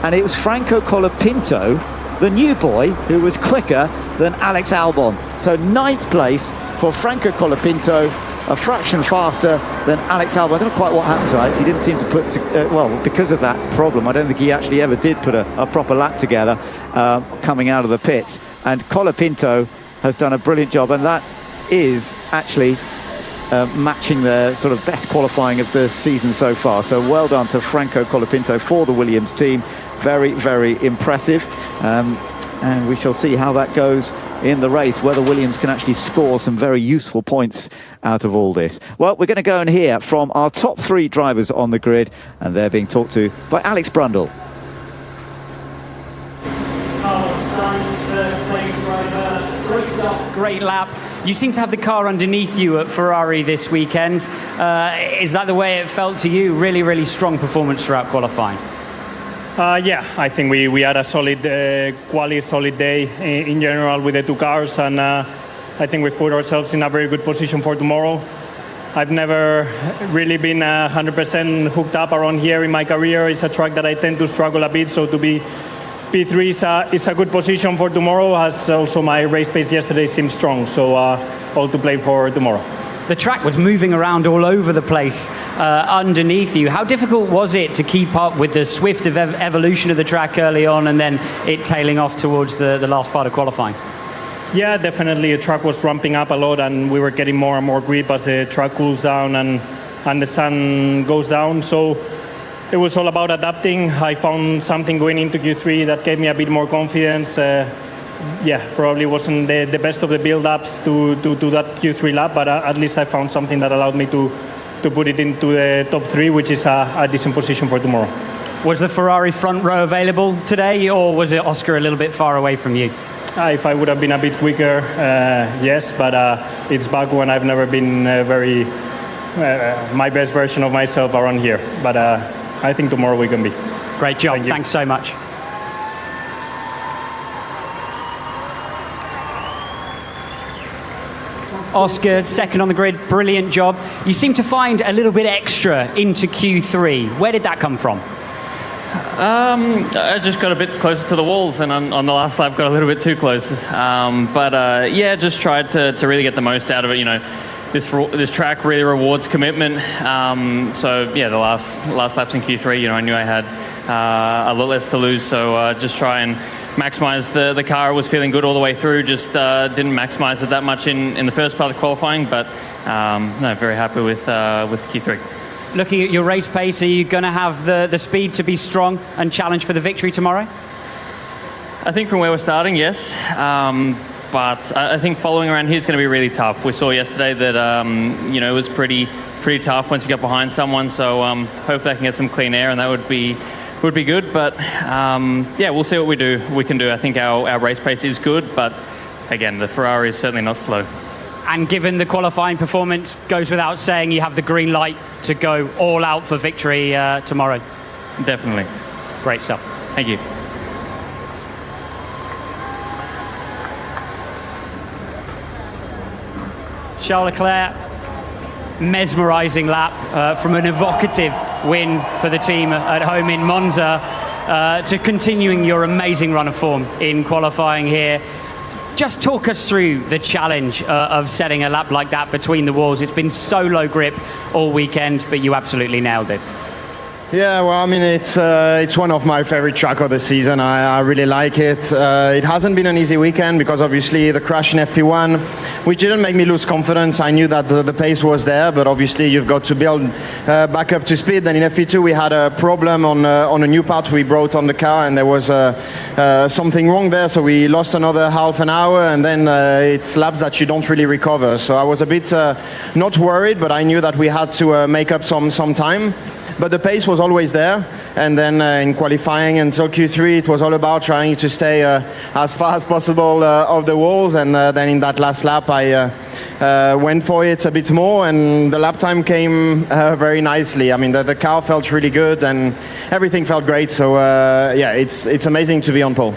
And it was Franco Colapinto, the new boy, who was quicker than Alex Albon. So 9th place for Franco Colapinto, a fraction faster than Alex Albon. I don't know quite what happened to Alex. He didn't seem to put, well, because of that problem, I don't think he actually ever did put a proper lap together coming out of the pits. And Colapinto has done a brilliant job, and that is actually matching the sort of best qualifying of the season so far. So well done to Franco Colapinto for the Williams team. Very, very impressive. And we shall see how that goes in the race, whether Williams can actually score some very useful points out of all this. Well, we're going to go and hear from our top 3 drivers on the grid, and they're being talked to by Alex Brundle. Great lap. You seem to have the car underneath you at Ferrari this weekend. Is that the way it felt to you? Really, really strong performance throughout qualifying. Yeah, I think we had a solid solid day in general with the 2 cars, and I think we put ourselves in a very good position for tomorrow. I've never really been 100% hooked up around here in my career. It's a track that I tend to struggle a bit, so to be P3 is a good position for tomorrow, as also my race pace yesterday seemed strong, so all to play for tomorrow. The track was moving around all over the place underneath you. How difficult was it to keep up with the swift evolution of the track early on and then it tailing off towards the last part of qualifying? Yeah, definitely. The track was ramping up a lot, and we were getting more and more grip as the track cools down and the sun goes down. So it was all about adapting. I found something going into Q3 that gave me a bit more confidence. Yeah, probably wasn't the best of the build-ups to that Q3 lap, but at least I found something that allowed me to put it into the top 3, which is a decent position for tomorrow. Was the Ferrari front row available today, or was it Oscar a little bit far away from you? If I would have been a bit quicker, yes, but it's Baku and I've never been my best version of myself around here. But I think tomorrow we can be. Great job. Thanks so much. Oscar, second on the grid, brilliant job. You seem to find a little bit extra into Q3. Where did that come from? I just got a bit closer to the walls, and on the last lap got a little bit too close. Yeah, just tried to really get the most out of it. You know, this track really rewards commitment. So yeah, the last laps in Q3, you know, I knew I had a lot less to lose. So just try and maximize the car. It was feeling good all the way through. Just didn't maximize it that much in the first part of qualifying, but no, very happy with Q3. Looking at your race pace, are you going to have the speed to be strong and challenge for the victory tomorrow? I think from where we're starting, yes. But I think following around here is going to be really tough. We saw yesterday that you know, it was pretty tough once you got behind someone. So hopefully I can get some clean air, and that would be would be good. But yeah, we'll see what we can do. I think our race pace is good, but again, the Ferrari is certainly not slow. And given the qualifying performance, goes without saying you have the green light to go all out for victory tomorrow. Definitely. Great stuff. Thank you. Charles Leclerc, mesmerising lap from an evocative win for the team at home in Monza to continuing your amazing run of form in qualifying here. Just talk us through the challenge of setting a lap like that between the walls. It's been so low grip all weekend, but you absolutely nailed it. Yeah, well, I mean, it's one of my favorite tracks of the season. I really like it. It hasn't been an easy weekend because obviously the crash in FP1, which didn't make me lose confidence. I knew that the pace was there, but obviously you've got to build back up to speed. Then in FP2 we had a problem on a new part we brought on the car, and there was something wrong there, so we lost another half an hour, and then it's laps that you don't really recover. So I was a bit not worried, but I knew that we had to make up some time. But the pace was always there, and then in qualifying until Q3 it was all about trying to stay as far as possible off the walls, and then in that last lap I went for it a bit more, and the lap time came very nicely. I mean, the car felt really good and everything felt great, so yeah, it's amazing to be on pole.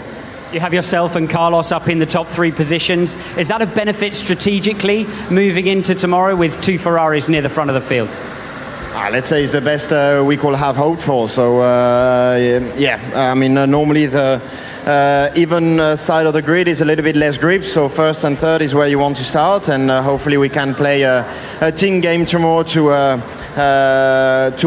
You have yourself and Carlos up in the top 3 positions. Is that a benefit strategically moving into tomorrow with 2 Ferraris near the front of the field? Let's say it's the best we could have hoped for. So yeah, I mean, normally the even side of the grid is a little bit less grip. So first and third is where you want to start, and hopefully we can play a team game tomorrow to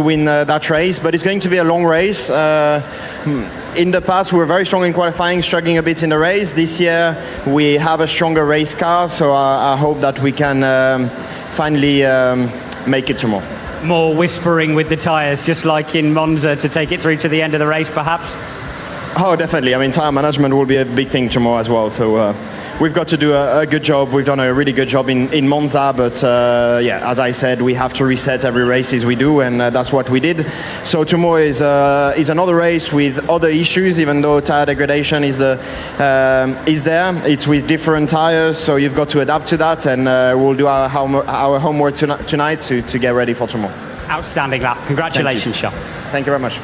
win that race. But it's going to be a long race. In the past, we were very strong in qualifying, struggling a bit in the race. This year, we have a stronger race car, so I hope that we can finally make it tomorrow. More whispering with the tyres, just like in Monza, to take it through to the end of the race, perhaps? Oh, definitely. I mean, tyre management will be a big thing tomorrow as well. So we've got to do a good job. We've done a really good job in Monza, but yeah, as I said, we have to reset every race as we do, and that's what we did. So tomorrow is another race with other issues, even though tyre degradation is there. It's with different tyres, so you've got to adapt to that, and we'll do our homework tonight to get ready for tomorrow. Outstanding lap. Congratulations, Charles. Thank you very much.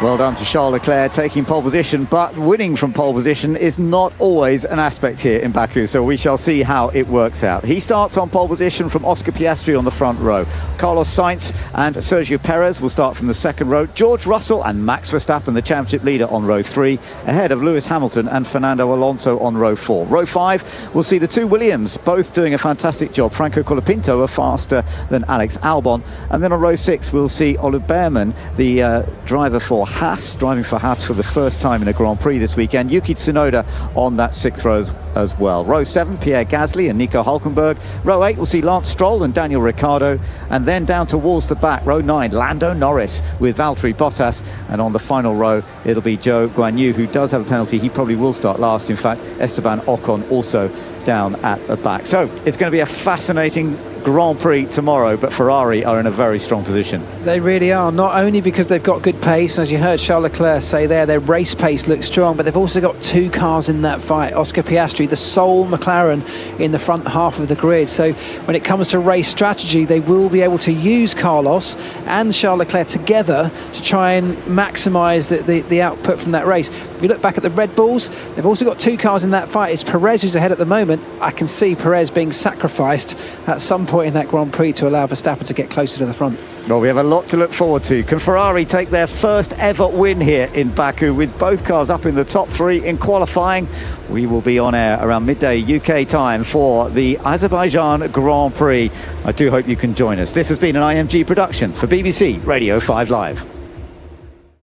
Well done to Charles Leclerc taking pole position, but winning from pole position is not always an aspect here in Baku, so we shall see how it works out. He starts on pole position from Oscar Piastri on the front row. Carlos Sainz and Sergio Perez will start from the second row. George Russell and Max Verstappen, the championship leader, on row 3, ahead of Lewis Hamilton and Fernando Alonso on row 4. Row 5 will see the 2 Williams, both doing a fantastic job. Franco Colapinto are faster than Alex Albon, and then on row 6 we'll see Ole Behrman, the driver for Haas, driving for Haas for the first time in a Grand Prix this weekend. Yuki Tsunoda on that 6th row as well. Row 7, Pierre Gasly and Nico Hülkenberg. Row 8 will see Lance Stroll and Daniel Ricciardo, and then down towards the back, row 9, Lando Norris with Valtteri Bottas, and on the final row it'll be Zhou Guanyu, who does have a penalty. He probably will start last. In fact, Esteban Ocon also down at the back. So it's going to be a fascinating Grand Prix tomorrow, but Ferrari are in a very strong position. They really are, not only because they've got good pace, as you heard Charles Leclerc say there, their race pace looks strong, but they've also got 2 cars in that fight. Oscar Piastri, the sole McLaren in the front half of the grid. So when it comes to race strategy, they will be able to use Carlos and Charles Leclerc together to try and maximise the output from that race. If you look back at the Red Bulls, they've also got 2 cars in that fight. It's Perez who's ahead at the moment. I can see Perez being sacrificed at some point in that Grand Prix to allow Verstappen to get closer to the front. Well, we have a lot to look forward to. Can Ferrari take their first ever win here in Baku with both cars up in the top 3 in qualifying? We will be on air around midday UK time for the Azerbaijan Grand Prix. I do hope you can join us. This has been an IMG production for BBC Radio 5 Live.